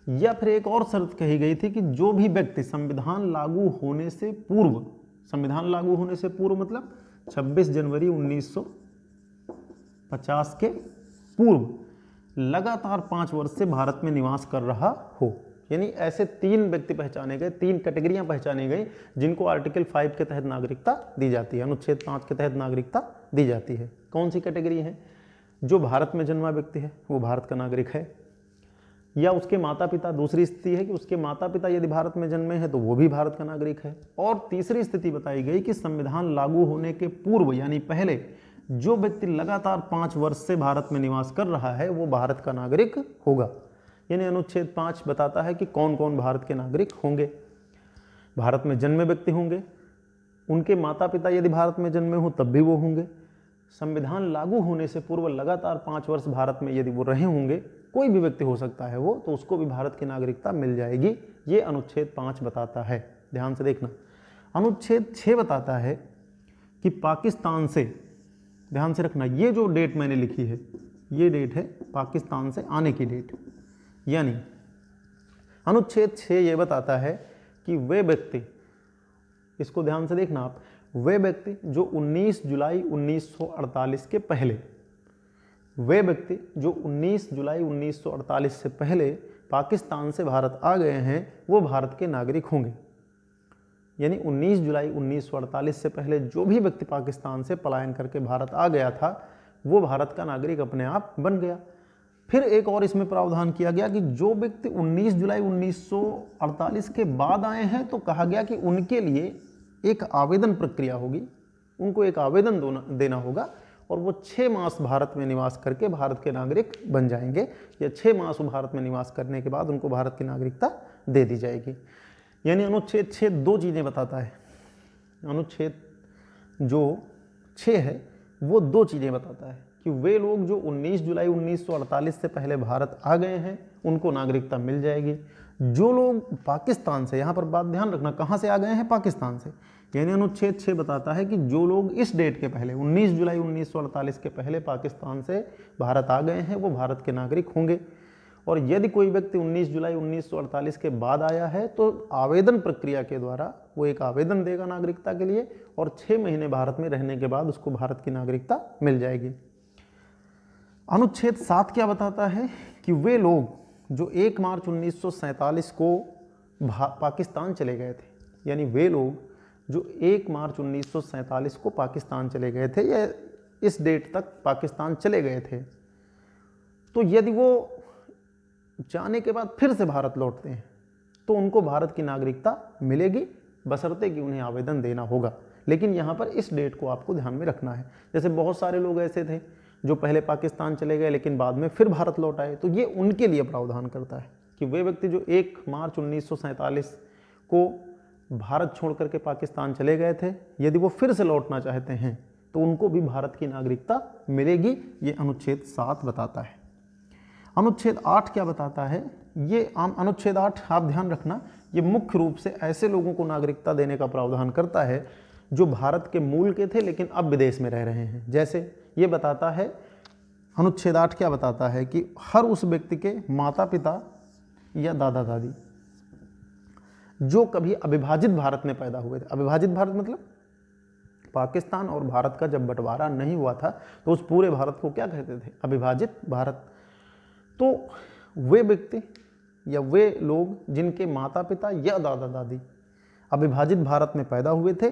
या फिर एक और शर्त कही गई थी कि जो भी व्यक्ति संविधान लागू होने से पूर्व, संविधान लागू होने से पूर्व मतलब 26 जनवरी 1950 के पूर्व लगातार 5 वर्ष से भारत में निवास कर रहा हो, यानी ऐसे 3 व्यक्ति पहचाने गए, 3 कैटेगरियां पहचानी गई जिनको आर्टिकल 5 के तहत नागरिकता दी जाती है, अनुच्छेद 5 के तहत नागरिकता दी जाती है। कौन सी कैटेगरी है? जो भारत में जन्मा व्यक्ति है वो भारत का नागरिक है, या उसके माता पिता, दूसरी स्थिति है कि उसके माता पिता यदि भारत में जन्मे हैं तो वो भी भारत का नागरिक है। और तीसरी स्थिति बताई गई कि संविधान लागू होने के पूर्व यानी पहले जो व्यक्ति लगातार 5 वर्ष से भारत में निवास कर रहा है वो भारत का नागरिक होगा। यानी अनुच्छेद 5 बताता है कि कौन कौन भारत के नागरिक होंगे। भारत में जन्मे व्यक्ति होंगे, उनके माता पिता यदि भारत में जन्मे हो तब भी वो होंगे। संविधान लागू होने से पूर्व लगातार 5 वर्ष भारत में यदि वो रहे होंगे, कोई भी व्यक्ति हो सकता है वो, तो उसको भी भारत की नागरिकता मिल जाएगी। ये अनुच्छेद 5 बताता है। ध्यान से देखना। अनुच्छेद 6 बताता है कि पाकिस्तान से, ध्यान से रखना, ये जो डेट मैंने लिखी है ये डेट है पाकिस्तान से आने की डेट। यानी अनुच्छेद 6 ये बताता है कि वे व्यक्ति, इसको ध्यान से देखना आप, वे व्यक्ति जो 19 जुलाई 1948 के पहले, वे व्यक्ति जो 19 जुलाई 1948 से पहले पाकिस्तान से भारत आ गए हैं वो भारत के नागरिक होंगे। यानी 19 जुलाई 1948 से पहले जो भी व्यक्ति पाकिस्तान से पलायन करके भारत आ गया था वो भारत का नागरिक अपने आप बन गया। फिर एक और इसमें प्रावधान किया गया कि जो व्यक्ति 19 जुलाई 1948 के बाद आए हैं तो कहा गया कि उनके लिए एक आवेदन प्रक्रिया होगी, उनको एक आवेदन देना होगा और वो 6 मास भारत में निवास करके भारत के नागरिक बन जाएंगे, या 6 मास भारत में निवास करने के बाद उनको भारत की नागरिकता दे दी जाएगी। यानी अनुच्छेद 6 दो चीज़ें बताता है। अनुच्छेद जो 6 है वो दो चीज़ें बताता है कि वे लोग जो 19 जुलाई 1948 से पहले भारत आ गए हैं उनको नागरिकता मिल जाएगी। जो लोग पाकिस्तान से, यहाँ पर बात ध्यान रखना, कहाँ से आ गए हैं? पाकिस्तान से। यानी अनुच्छेद 6 बताता है कि जो लोग इस डेट के पहले 19 जुलाई 1948 के पहले पाकिस्तान से भारत आ गए हैं वो भारत के नागरिक होंगे। और यदि कोई व्यक्ति 19 जुलाई 1948 के बाद आया है तो आवेदन प्रक्रिया के द्वारा वो एक आवेदन देगा नागरिकता के लिए और 6 महीने भारत में रहने के बाद उसको भारत की नागरिकता मिल जाएगी। अनुच्छेद 7 क्या बताता है कि वे लोग जो 1 मार्च 1947 को पाकिस्तान चले गए थे, यानी वे लोग जो 1 मार्च 1947 को पाकिस्तान चले गए थे या इस डेट तक पाकिस्तान चले गए थे, तो यदि वो जाने के बाद फिर से भारत लौटते हैं तो उनको भारत की नागरिकता मिलेगी, बशर्ते कि उन्हें आवेदन देना होगा। लेकिन यहाँ पर इस डेट को आपको ध्यान में रखना है। जैसे बहुत सारे लोग ऐसे थे जो पहले पाकिस्तान चले गए लेकिन बाद में फिर भारत लौट आए, तो ये उनके लिए प्रावधान करता है कि वे व्यक्ति जो 1 मार्च 1947 को भारत छोड़ करके पाकिस्तान चले गए थे, यदि वो फिर से लौटना चाहते हैं तो उनको भी भारत की नागरिकता मिलेगी। ये अनुच्छेद 7 बताता है। अनुच्छेद 8 क्या बताता है? ये अनुच्छेद 8 आप ध्यान रखना, ये मुख्य रूप से ऐसे लोगों को नागरिकता देने का प्रावधान करता है जो भारत के मूल के थे लेकिन अब विदेश में रह रहे हैं। जैसे ये बताता है, अनुच्छेद 8 क्या बताता है कि हर उस व्यक्ति के माता पिता या दादा दादी जो कभी अविभाजित भारत में पैदा हुए थे। अविभाजित भारत मतलब पाकिस्तान और भारत का जब बंटवारा नहीं हुआ था तो उस पूरे भारत को क्या कहते थे? अविभाजित भारत। तो वे व्यक्ति या वे लोग जिनके माता पिता या दादा दादी अविभाजित भारत में पैदा हुए थे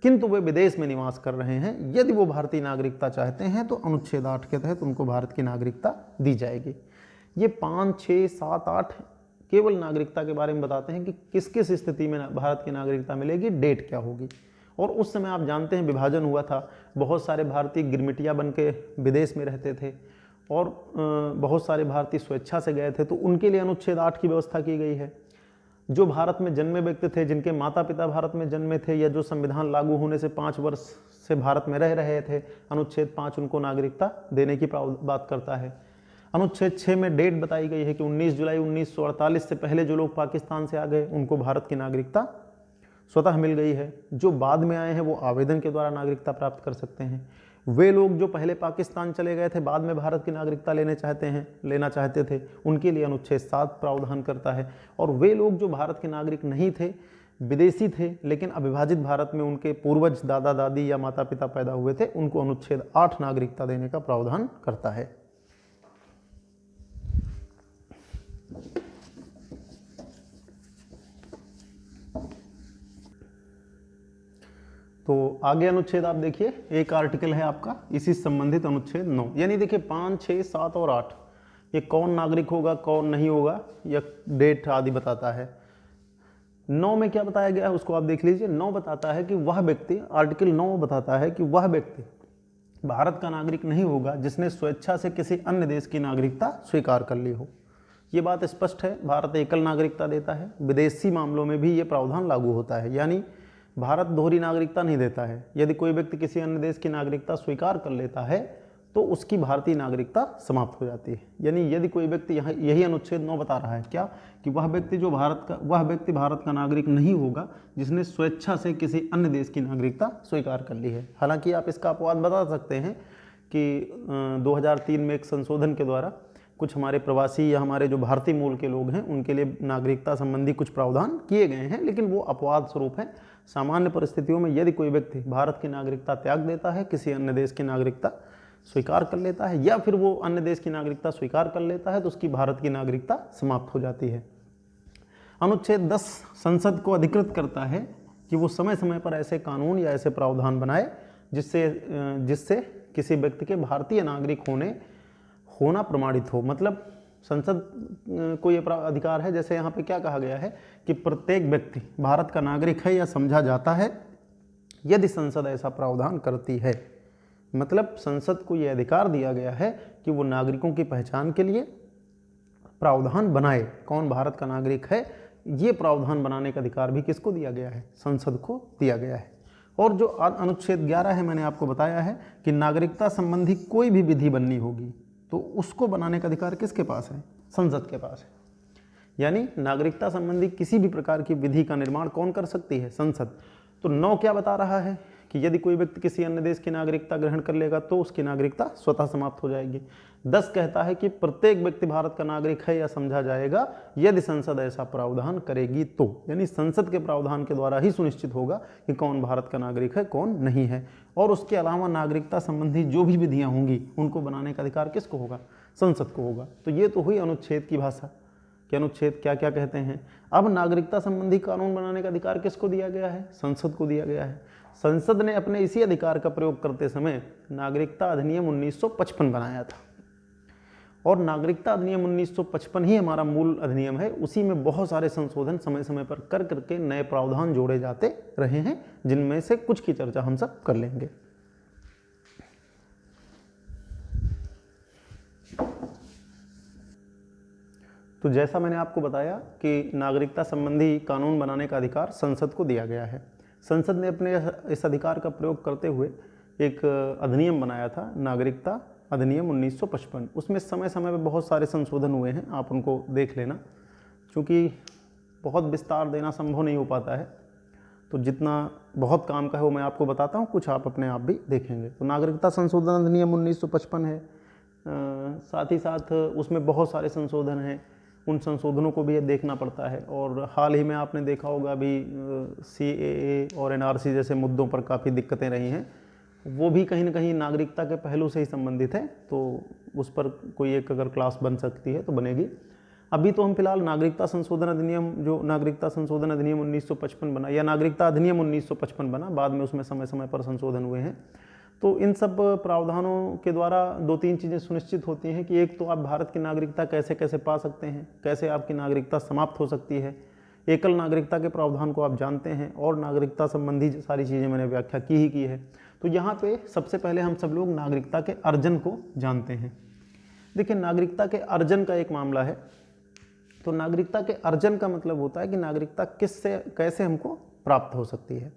किंतु वे विदेश में निवास कर रहे हैं, यदि वो भारतीय नागरिकता चाहते हैं तो अनुच्छेद 8 के तहत उनको भारत की नागरिकता दी जाएगी। ये 5, 6, 7, 8 केवल नागरिकता के बारे में बताते हैं कि किस किस स्थिति में भारत की नागरिकता मिलेगी, डेट क्या होगी। और उस समय आप जानते हैं विभाजन हुआ था, बहुत सारे भारतीय गिरमिटिया बन के विदेश में रहते थे और बहुत सारे भारतीय स्वेच्छा से गए थे, तो उनके लिए अनुच्छेद 8 की व्यवस्था की गई है। जो भारत में जन्मे व्यक्ति थे, जिनके माता पिता भारत में जन्मे थे या जो संविधान लागू होने से 5 वर्ष से भारत में रह रहे थे, अनुच्छेद 5 उनको नागरिकता देने की बात करता है। अनुच्छेद 6 में डेट बताई गई है कि 19 जुलाई 1948 से पहले जो लोग पाकिस्तान से आ गए उनको भारत की नागरिकता स्वतः मिल गई है। जो बाद में आए हैं वो आवेदन के द्वारा नागरिकता प्राप्त कर सकते हैं। वे लोग जो पहले पाकिस्तान चले गए थे बाद में भारत की नागरिकता लेना चाहते थे, उनके लिए अनुच्छेद 7 प्रावधान करता है। और वे लोग जो भारत के नागरिक नहीं थे, विदेशी थे, लेकिन अविभाजित भारत में उनके पूर्वज दादा दादी या माता पिता पैदा हुए थे, उनको अनुच्छेद 8 नागरिकता देने का प्रावधान करता है। तो आगे अनुच्छेद आप देखिए, एक आर्टिकल है आपका इसी से संबंधित अनुच्छेद 9। यानी देखिए 5, 6, 7 और 8 ये कौन नागरिक होगा कौन नहीं होगा या डेट आदि बताता है। 9 में क्या बताया गया है उसको आप देख लीजिए। 9 बताता है कि वह व्यक्ति, आर्टिकल 9 बताता है कि वह व्यक्ति भारत का नागरिक नहीं होगा जिसने स्वेच्छा से किसी अन्य देश की नागरिकता स्वीकार कर ली हो। ये बात स्पष्ट है, भारत एकल नागरिकता देता है। विदेशी मामलों में भी ये प्रावधान लागू होता है, यानी भारत दोहरी नागरिकता नहीं देता है। यदि कोई व्यक्ति किसी अन्य देश की नागरिकता स्वीकार कर लेता है तो उसकी भारतीय नागरिकता समाप्त हो जाती है। यानी यदि कोई व्यक्ति, यहाँ यही अनुच्छेद 9 बता रहा है क्या, कि वह व्यक्ति भारत का नागरिक नहीं होगा जिसने स्वेच्छा से किसी अन्य देश की नागरिकता स्वीकार कर ली है। हालांकि आप इसका अपवाद बता सकते हैं कि 2003 में एक संशोधन के द्वारा कुछ हमारे प्रवासी या हमारे जो भारतीय मूल के लोग हैं उनके लिए नागरिकता संबंधी कुछ प्रावधान किए गए हैं, लेकिन वो अपवाद स्वरूप है। सामान्य परिस्थितियों में यदि कोई व्यक्ति भारत की नागरिकता त्याग देता है, किसी अन्य देश की नागरिकता स्वीकार कर लेता है, या फिर वो अन्य देश की नागरिकता स्वीकार कर लेता है तो उसकी भारत की नागरिकता समाप्त हो जाती है। अनुच्छेद 10 संसद को अधिकृत करता है कि वो समय समय पर ऐसे कानून या ऐसे प्रावधान बनाए जिससे किसी व्यक्ति के भारतीय नागरिक होना प्रमाणित हो। मतलब संसद को ये अधिकार है, जैसे यहाँ पे क्या कहा गया है कि प्रत्येक व्यक्ति भारत का नागरिक है या समझा जाता है यदि संसद ऐसा प्रावधान करती है। मतलब संसद को ये अधिकार दिया गया है कि वो नागरिकों की पहचान के लिए प्रावधान बनाए, कौन भारत का नागरिक है ये प्रावधान बनाने का अधिकार भी किसको दिया गया है, संसद को दिया गया है। और जो अनुच्छेद 11 है, मैंने आपको बताया है कि नागरिकता संबंधी कोई भी विधि बननी होगी तो उसको बनाने का अधिकार किसके पास है, संसद के पास है। यानी नागरिकता संबंधी किसी भी प्रकार की विधि का निर्माण कौन कर सकती है, संसद। तो 9 क्या बता रहा है कि यदि कोई व्यक्ति किसी अन्य देश की नागरिकता ग्रहण कर लेगा तो उसकी नागरिकता स्वतः समाप्त हो जाएगी। 10 कहता है कि प्रत्येक व्यक्ति भारत का नागरिक है या समझा जाएगा यदि संसद ऐसा प्रावधान करेगी तो, यानी संसद के प्रावधान के द्वारा ही सुनिश्चित होगा कि कौन भारत का नागरिक है कौन नहीं है। और उसके अलावा नागरिकता संबंधी जो भी विधियां होंगी उनको बनाने का अधिकार किसको होगा, संसद को होगा। तो ये तो हुई अनुच्छेद की भाषा कि अनुच्छेद क्या क्या कहते हैं। अब नागरिकता संबंधी कानून बनाने का अधिकार किसको दिया गया है, संसद को दिया गया है। संसद ने अपने इसी अधिकार का प्रयोग करते समय नागरिकता अधिनियम 1955 बनाया था और नागरिकता अधिनियम 1955 ही हमारा मूल अधिनियम है। उसी में बहुत सारे संशोधन समय समय पर कर करके नए प्रावधान जोड़े जाते रहे हैं, जिनमें से कुछ की चर्चा हम सब कर लेंगे। तो जैसा मैंने आपको बताया कि नागरिकता संबंधी कानून बनाने का अधिकार संसद को दिया गया है। संसद ने अपने इस अधिकार का प्रयोग करते हुए एक अधिनियम बनाया था, नागरिकता अधिनियम 1955। उसमें समय समय पर बहुत सारे संशोधन हुए हैं, आप उनको देख लेना। क्योंकि बहुत विस्तार देना संभव नहीं हो पाता है, तो जितना बहुत काम का है वो मैं आपको बताता हूँ, कुछ आप अपने आप भी देखेंगे। तो नागरिकता संशोधन अधिनियम 1955 है, साथ ही साथ उसमें बहुत सारे संशोधन हैं, उन संशोधनों को भी देखना पड़ता है। और हाल ही में आपने देखा होगा अभी CAA और NRC जैसे मुद्दों पर काफ़ी दिक्कतें रही हैं, वो भी कहीं ना कहीं नागरिकता के पहलू से ही संबंधित है। तो उस पर कोई एक अगर क्लास बन सकती है तो बनेगी। अभी तो हम फिलहाल नागरिकता संशोधन अधिनियम, जो नागरिकता संशोधन अधिनियम 1955 बना या नागरिकता अधिनियम 1955 बना, बाद में उसमें समय समय पर संशोधन हुए हैं। तो इन सब प्रावधानों के द्वारा 2-3 चीज़ें सुनिश्चित होती हैं कि एक तो आप भारत की नागरिकता कैसे कैसे पा सकते हैं, कैसे आपकी नागरिकता समाप्त हो सकती है, एकल नागरिकता के प्रावधान को आप जानते हैं, और नागरिकता संबंधी सारी चीज़ें मैंने व्याख्या की ही की है। तो यहाँ पे सबसे पहले हम सब लोग नागरिकता के अर्जन को जानते हैं। देखिए, नागरिकता के अर्जन का एक मामला है। तो नागरिकता के अर्जन का मतलब होता है कि नागरिकता किससे कैसे हमको प्राप्त हो सकती है।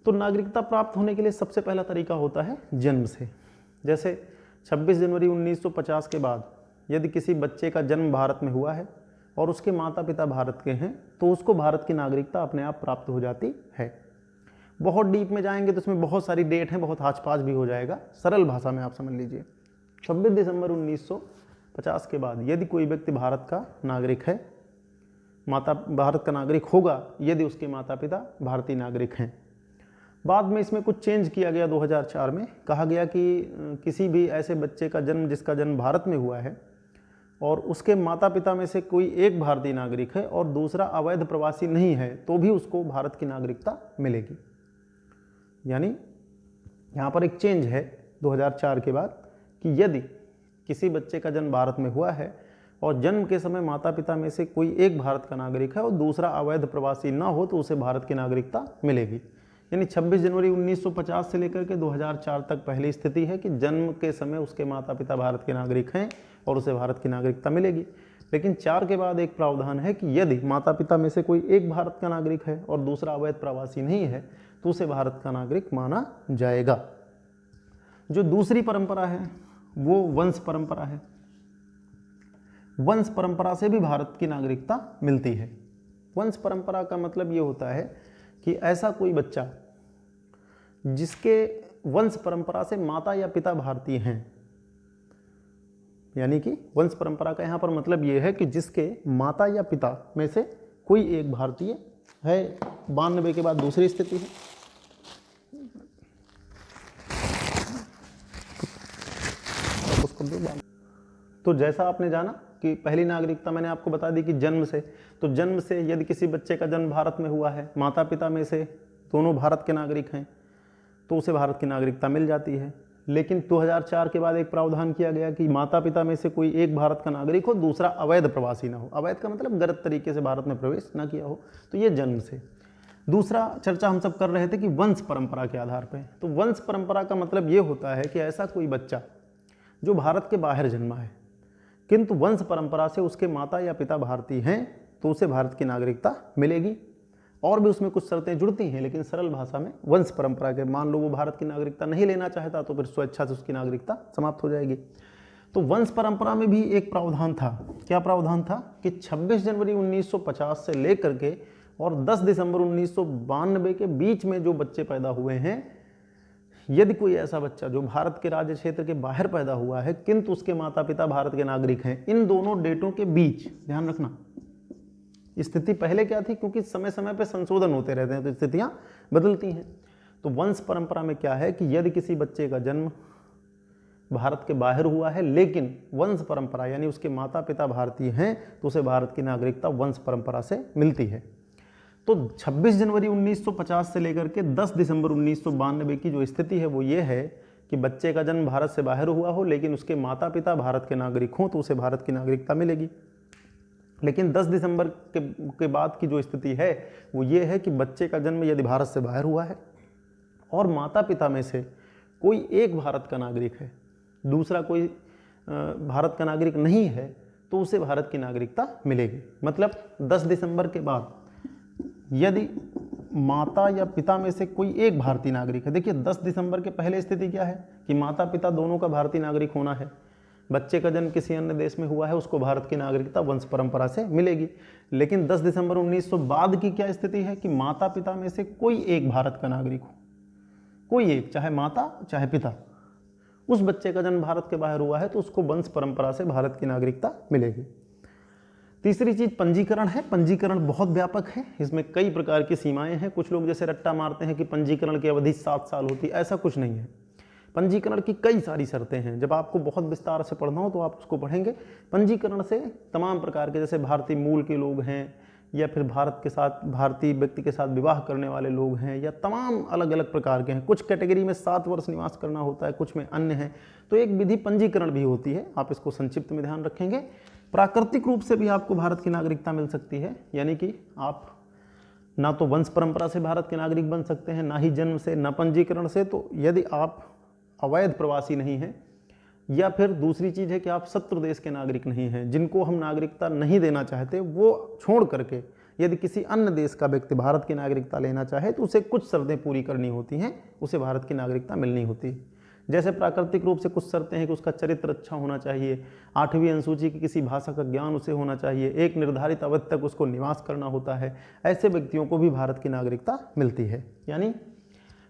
तो नागरिकता प्राप्त होने के लिए सबसे पहला तरीका होता है जन्म से। जैसे 26 जनवरी 1950 के बाद यदि किसी बच्चे का जन्म भारत में हुआ है और उसके माता पिता भारत के हैं तो उसको भारत की नागरिकता अपने आप प्राप्त हो जाती है। बहुत डीप में जाएंगे तो इसमें बहुत सारी डेट हैं, बहुत हाच-पाच भी हो जाएगा। सरल भाषा में आप समझ लीजिए, 26 दिसंबर 1950 के बाद यदि कोई व्यक्ति भारत का नागरिक है, भारत का नागरिक होगा यदि उसके माता पिता भारतीय नागरिक हैं। बाद में इसमें कुछ चेंज किया गया 2004 में, कहा गया कि किसी भी ऐसे बच्चे का जन्म जिसका जन्म भारत में हुआ है और उसके माता पिता में से कोई एक भारतीय नागरिक है और दूसरा अवैध प्रवासी नहीं है तो भी उसको भारत की नागरिकता मिलेगी। यानी यहाँ पर एक चेंज है 2004 के बाद कि यदि किसी बच्चे का जन्म भारत में हुआ है और जन्म के समय माता पिता में से कोई एक भारत का नागरिक है और दूसरा अवैध प्रवासी ना हो तो उसे भारत की नागरिकता मिलेगी। यानी 26 जनवरी 1950 से लेकर के 2004 तक पहली स्थिति है कि जन्म के समय उसके माता पिता भारत के नागरिक हैं और उसे भारत की नागरिकता मिलेगी। लेकिन 4 के बाद एक प्रावधान है कि यदि माता पिता में से कोई एक भारत का नागरिक है और दूसरा अवैध प्रवासी नहीं है तो उसे भारत का नागरिक माना जाएगा। जो दूसरी परंपरा है वो वंश परंपरा है। वंश परंपरा से भी भारत की नागरिकता मिलती है। वंश परंपरा का मतलब ये होता है कि ऐसा कोई बच्चा जिसके वंश परंपरा से माता या पिता भारतीय हैं, यानी कि वंश परंपरा का यहाँ पर मतलब ये है कि जिसके माता या पिता में से कोई एक भारतीय है। 92 के बाद दूसरी स्थिति है। तो जैसा आपने जाना कि पहली नागरिकता मैंने आपको बता दी कि जन्म से, तो जन्म से यदि किसी बच्चे का जन्म भारत में हुआ है, माता पिता में से दोनों भारत के नागरिक हैं, तो उसे भारत की नागरिकता मिल जाती है। लेकिन 2004 के बाद एक प्रावधान किया गया कि माता पिता में से कोई एक भारत का नागरिक हो, दूसरा अवैध प्रवासी ना हो। अवैध का मतलब गलत तरीके से भारत में प्रवेश ना किया हो, तो ये जन्म से। दूसरा चर्चा हम सब कर रहे थे कि वंश परंपरा के आधार पर। तो वंश परंपरा का मतलब ये होता है कि ऐसा कोई बच्चा जो भारत के बाहर जन्मा है किंतु वंश परंपरा से उसके माता या पिता भारतीय हैं, तो उसे भारत की नागरिकता मिलेगी। और भी उसमें कुछ शर्तें जुड़ती हैं, लेकिन सरल भाषा में वंश परंपरा के, मान लो वो भारत की नागरिकता नहीं लेना चाहता तो फिर स्वेच्छा से उसकी नागरिकता समाप्त हो जाएगी। तो वंश परंपरा में भी एक प्रावधान था। क्या प्रावधान था कि 26 जनवरी 1950 से लेकर के और 10 दिसंबर 1992 के बीच में जो बच्चे पैदा हुए हैं, यदि कोई ऐसा बच्चा जो भारत के राज्य क्षेत्र के बाहर पैदा हुआ है किंतु उसके माता पिता भारत के नागरिक हैं, इन दोनों डेटों के बीच, ध्यान रखना स्थिति पहले क्या थी, क्योंकि समय समय पे संशोधन होते रहते हैं तो स्थितियां बदलती हैं। तो वंश परंपरा में क्या है कि यदि किसी बच्चे का जन्म भारत के बाहर हुआ है लेकिन वंश परंपरा यानी उसके माता पिता भारतीय हैं, तो उसे भारत की नागरिकता वंश परंपरा से मिलती है। तो 26 जनवरी 1950 से लेकर के 10 दिसंबर 1992 की जो स्थिति है वो ये है कि बच्चे का जन्म भारत से बाहर हुआ हो लेकिन उसके माता पिता भारत के नागरिक हों, तो उसे भारत की नागरिकता मिलेगी। लेकिन 10 दिसंबर के बाद की जो स्थिति है वो ये है कि बच्चे का जन्म यदि भारत से बाहर हुआ है और माता पिता में से कोई एक भारत का नागरिक है, दूसरा कोई भारत का नागरिक नहीं है, तो उसे भारत की नागरिकता मिलेगी। मतलब 10 दिसंबर के बाद यदि माता या पिता में से कोई एक भारतीय नागरिक है, देखिए 10 दिसंबर के पहले स्थिति क्या है कि माता पिता दोनों का भारतीय नागरिक होना है, बच्चे का जन्म किसी अन्य देश में हुआ है, उसको भारत की नागरिकता वंश परंपरा से मिलेगी। लेकिन 10 दिसंबर 1900 बाद की क्या स्थिति है कि माता पिता में से कोई एक भारत का नागरिक हो, कोई एक, चाहे माता चाहे पिता, उस बच्चे का जन्म भारत के बाहर हुआ है तो उसको वंश परंपरा से भारत की नागरिकता मिलेगी। तीसरी चीज पंजीकरण है। पंजीकरण बहुत व्यापक है, इसमें कई प्रकार की सीमाएं हैं। कुछ लोग जैसे रट्टा मारते हैं कि पंजीकरण की अवधि 7 साल होती है, ऐसा कुछ नहीं है। पंजीकरण की कई सारी शर्तें हैं, जब आपको बहुत विस्तार से पढ़ना हो तो आप उसको पढ़ेंगे। पंजीकरण से तमाम प्रकार के, जैसे भारतीय मूल के लोग हैं या फिर भारत के साथ, भारतीय व्यक्ति के साथ विवाह करने वाले लोग हैं, या तमाम अलग अलग प्रकार के हैं। कुछ कैटेगरी में 7 वर्ष निवास करना होता है, कुछ में अन्य है, तो एक विधि पंजीकरण भी होती है। आप इसको संक्षिप्त में ध्यान रखेंगे। प्राकृतिक रूप से भी आपको भारत की नागरिकता मिल सकती है, यानी कि आप ना तो वंश परंपरा से भारत के नागरिक बन सकते हैं, ना ही जन्म से, ना पंजीकरण से। तो यदि आप अवैध प्रवासी नहीं हैं, या फिर दूसरी चीज़ है कि आप शत्रु देश के नागरिक नहीं हैं, जिनको हम नागरिकता नहीं देना चाहते, वो छोड़ करके यदि किसी अन्य देश का व्यक्ति भारत की नागरिकता लेना चाहे तो उसे कुछ शर्तें पूरी करनी होती हैं, उसे भारत की नागरिकता मिलनी होती है। जैसे प्राकृतिक रूप से कुछ शर्तें हैं कि उसका चरित्र अच्छा होना चाहिए, 8वीं अनुसूची की किसी भाषा का ज्ञान उसे होना चाहिए, एक निर्धारित अवधि तक उसको निवास करना होता है। ऐसे व्यक्तियों को भी भारत की नागरिकता मिलती है। यानी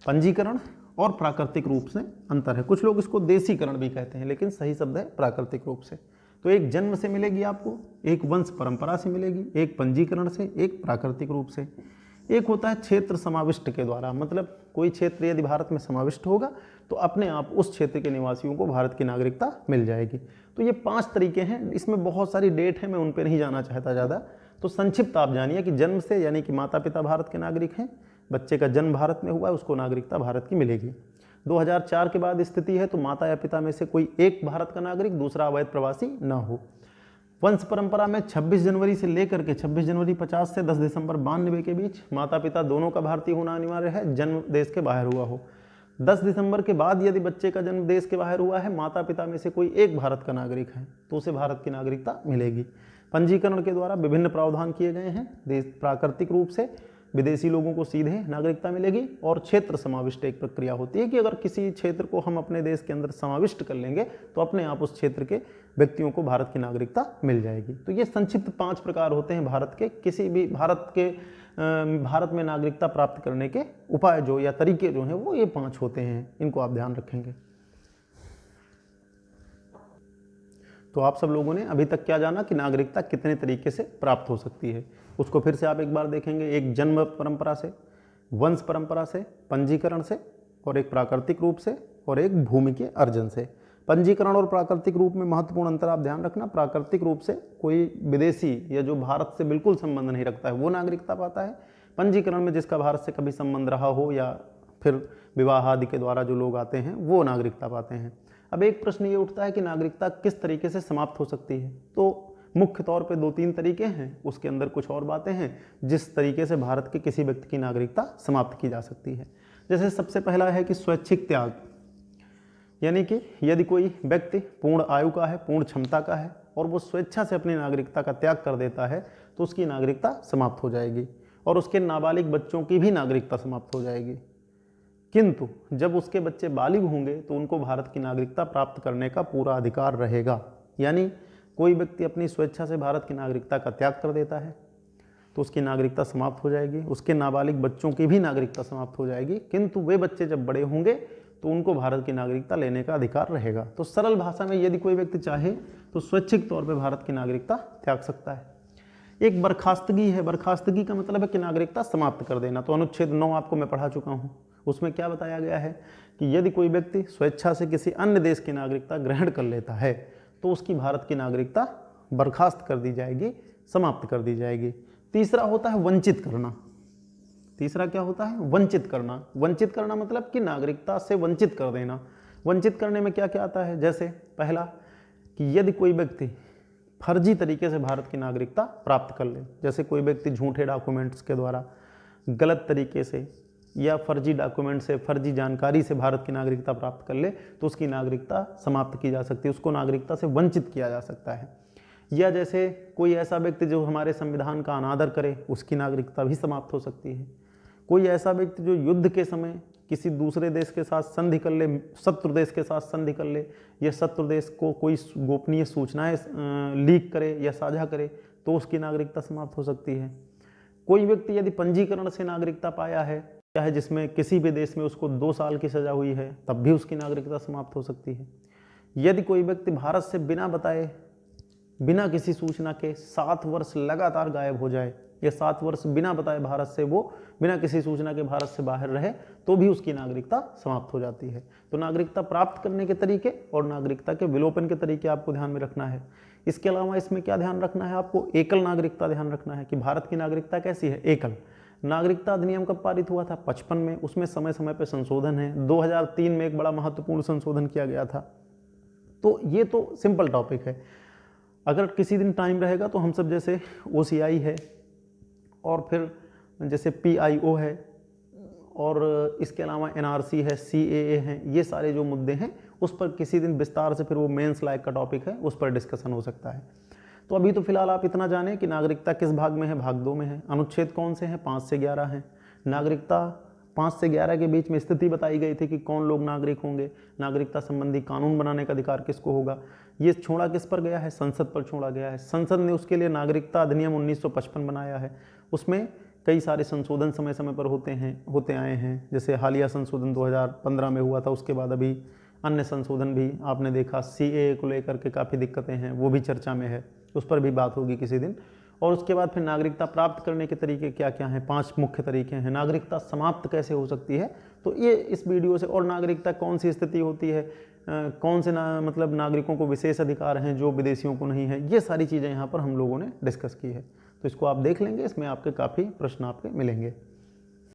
पंजीकरण और प्राकृतिक रूप से अंतर है। कुछ लोग इसको देशीकरण भी कहते हैं, लेकिन सही शब्द है प्राकृतिक रूप से। तो एक जन्म से मिलेगी आपको, एक वंश परंपरा से मिलेगी, एक पंजीकरण से, एक प्राकृतिक रूप से। एक होता है क्षेत्र समाविष्ट के द्वारा, मतलब कोई क्षेत्र यदि भारत में समाविष्ट होगा तो अपने आप उस क्षेत्र के निवासियों को भारत की नागरिकता मिल जाएगी। तो ये 5 तरीके हैं, इसमें बहुत सारी डेट है, मैं उन पर नहीं जाना चाहता ज़्यादा। तो संक्षिप्त आप जानिए कि जन्म से यानी कि माता पिता भारत के नागरिक हैं, बच्चे का जन्म भारत में हुआ है, उसको नागरिकता भारत की मिलेगी। 2004 के बाद स्थिति है तो माता या पिता में से कोई एक भारत का नागरिक, दूसरा अवैध प्रवासी ना हो। वंश परंपरा में 26 जनवरी से लेकर के 26 जनवरी 50 से 10 दिसंबर 92 के बीच माता पिता दोनों का भारतीय होना अनिवार्य है, जन्म देश के बाहर हुआ हो। 10 दिसंबर के बाद यदि बच्चे का जन्म देश के बाहर हुआ है, माता पिता में से कोई एक भारत का नागरिक है, तो उसे भारत की नागरिकता मिलेगी। पंजीकरण के द्वारा विभिन्न प्रावधान किए गए हैं। प्राकृतिक रूप से विदेशी लोगों को सीधे नागरिकता मिलेगी, और क्षेत्र समाविष्ट एक प्रक्रिया होती है कि अगर किसी क्षेत्र को हम अपने देश के अंदर समाविष्ट कर लेंगे तो अपने आप उस क्षेत्र के व्यक्तियों को भारत की नागरिकता मिल जाएगी। तो ये संक्षिप्त 5 प्रकार होते हैं भारत के, किसी भी भारत में नागरिकता प्राप्त करने के उपाय जो या तरीके जो हैं वो ये 5 होते हैं। इनको आप ध्यान रखेंगे। तो आप सब लोगों ने अभी तक क्या जाना कि नागरिकता कितने तरीके से प्राप्त हो सकती है, उसको फिर से आप एक बार देखेंगे। एक जन्म परंपरा से, वंश परंपरा से, पंजीकरण से, और एक प्राकृतिक रूप से, और एक भूमि के अर्जन से। पंजीकरण और प्राकृतिक रूप में महत्वपूर्ण अंतर आप ध्यान रखना। प्राकृतिक रूप से कोई विदेशी या जो भारत से बिल्कुल संबंध नहीं रखता है वो नागरिकता पाता है। पंजीकरण में जिसका भारत से कभी संबंध रहा हो या फिर विवाह आदि के द्वारा जो लोग आते हैं वो नागरिकता पाते हैं। अब एक प्रश्न ये उठता है कि नागरिकता किस तरीके से समाप्त हो सकती है। तो मुख्य तौर पे 2-3 तरीके हैं, उसके अंदर कुछ और बातें हैं जिस तरीके से भारत के किसी व्यक्ति की नागरिकता समाप्त की जा सकती है। जैसे सबसे पहला है कि स्वैच्छिक त्याग, यानी कि यदि कोई व्यक्ति पूर्ण आयु का है, पूर्ण क्षमता का है और वो स्वेच्छा से अपनी नागरिकता का त्याग कर देता है तो उसकी नागरिकता समाप्त हो जाएगी और उसके नाबालिग बच्चों की भी नागरिकता समाप्त हो जाएगी। किंतु जब उसके बच्चे बालिग होंगे तो उनको भारत की नागरिकता प्राप्त करने का पूरा अधिकार रहेगा। यानी कोई व्यक्ति अपनी स्वेच्छा से भारत की नागरिकता का त्याग कर देता है तो उसकी नागरिकता समाप्त हो जाएगी, उसके नाबालिग बच्चों की भी नागरिकता समाप्त हो जाएगी, किंतु वे बच्चे जब बड़े होंगे तो उनको भारत की नागरिकता लेने का अधिकार रहेगा। तो सरल भाषा में यदि कोई व्यक्ति चाहे तो स्वैच्छिक तौर पर भारत की नागरिकता त्याग सकता है। एक बर्खास्तगी है, बर्खास्तगी का मतलब है कि नागरिकता समाप्त कर देना। तो अनुच्छेद 9 आपको मैं पढ़ा चुका हूँ, उसमें क्या बताया गया है कि यदि कोई व्यक्ति स्वेच्छा से किसी अन्य देश की नागरिकता ग्रहण कर लेता है तो उसकी भारत की नागरिकता बर्खास्त कर दी जाएगी, समाप्त कर दी जाएगी। तीसरा होता है वंचित करना। तीसरा क्या होता है? वंचित करना। वंचित करना मतलब कि नागरिकता से वंचित कर देना। वंचित करने में क्या क्या आता है? जैसे पहला कि यदि कोई व्यक्ति फर्जी तरीके से भारत की नागरिकता प्राप्त कर ले, जैसे कोई व्यक्ति झूठे डॉक्यूमेंट्स के द्वारा गलत तरीके से या फर्जी डॉक्यूमेंट से, फर्जी जानकारी से भारत की नागरिकता प्राप्त कर ले तो उसकी नागरिकता समाप्त की जा सकती है, उसको नागरिकता से वंचित किया जा सकता है। या जैसे कोई ऐसा व्यक्ति जो हमारे संविधान का अनादर करे उसकी नागरिकता भी समाप्त हो सकती है। कोई ऐसा व्यक्ति जो युद्ध के समय किसी दूसरे देश के साथ संधि कर ले, शत्रु देश के साथ संधि कर ले या शत्रु देश को कोई गोपनीय सूचनाएं लीक करे या साझा करे तो उसकी नागरिकता समाप्त हो सकती है। कोई व्यक्ति यदि पंजीकरण से नागरिकता पाया है, चाहे जिसमें किसी भी देश में उसको 2 साल की सजा हुई है, तब भी उसकी नागरिकता समाप्त हो सकती है। यदि कोई व्यक्ति भारत से बिना बताए, बिना किसी सूचना के 7 वर्ष लगातार गायब हो जाए या 7 वर्ष बिना बताए भारत से वो बिना किसी सूचना के भारत से बाहर रहे तो भी उसकी नागरिकता समाप्त हो जाती है। तो नागरिकता प्राप्त करने के तरीके और नागरिकता के विलोपन के तरीके आपको ध्यान में रखना है। इसके अलावा इसमें क्या ध्यान रखना है? आपको एकल नागरिकता ध्यान रखना है कि भारत की नागरिकता कैसी है? एकल। नागरिकता अधिनियम कब पारित हुआ था? 55 में। उसमें समय समय पर संशोधन है। 2003 में एक बड़ा महत्वपूर्ण संशोधन किया गया था। तो ये तो सिंपल टॉपिक है। अगर किसी दिन टाइम रहेगा तो हम सब जैसे OCI है और फिर जैसे PIO है और इसके अलावा NRC है, CAA है, ये सारे जो मुद्दे हैं उस पर किसी दिन विस्तार से, फिर वो मेंस लायक का टॉपिक है, उस पर डिस्कशन हो सकता है। तो अभी तो फिलहाल आप इतना जानें कि नागरिकता किस भाग में है? भाग 2 में है। अनुच्छेद कौन से हैं? 5 से 11 हैं। नागरिकता 5 से 11 के बीच में स्थिति बताई गई थी कि कौन लोग नागरिक होंगे, नागरिकता संबंधी कानून बनाने का अधिकार किसको होगा। ये छोड़ा किस पर गया है? संसद पर छोड़ा गया है। संसद ने उसके लिए नागरिकता अधिनियम 1955 बनाया है। उसमें कई सारे संशोधन समय समय पर होते आए हैं। जैसे हालिया संशोधन 2015 में हुआ था, उसके बाद अभी अन्य संशोधन भी आपने देखा। CAA को लेकर के काफ़ी दिक्कतें हैं, वो भी चर्चा में है, उस पर भी बात होगी किसी दिन। और उसके बाद फिर नागरिकता प्राप्त करने के तरीके क्या क्या हैं? 5 मुख्य तरीके हैं। नागरिकता समाप्त कैसे हो सकती है, तो ये इस वीडियो से, और नागरिकता कौन सी स्थिति होती है, कौन से मतलब नागरिकों को विशेष अधिकार हैं जो विदेशियों को नहीं है, ये सारी चीज़ें यहाँ पर हम लोगों ने डिस्कस की है। तो इसको आप देख लेंगे, इसमें आपके काफ़ी प्रश्न आपके मिलेंगे।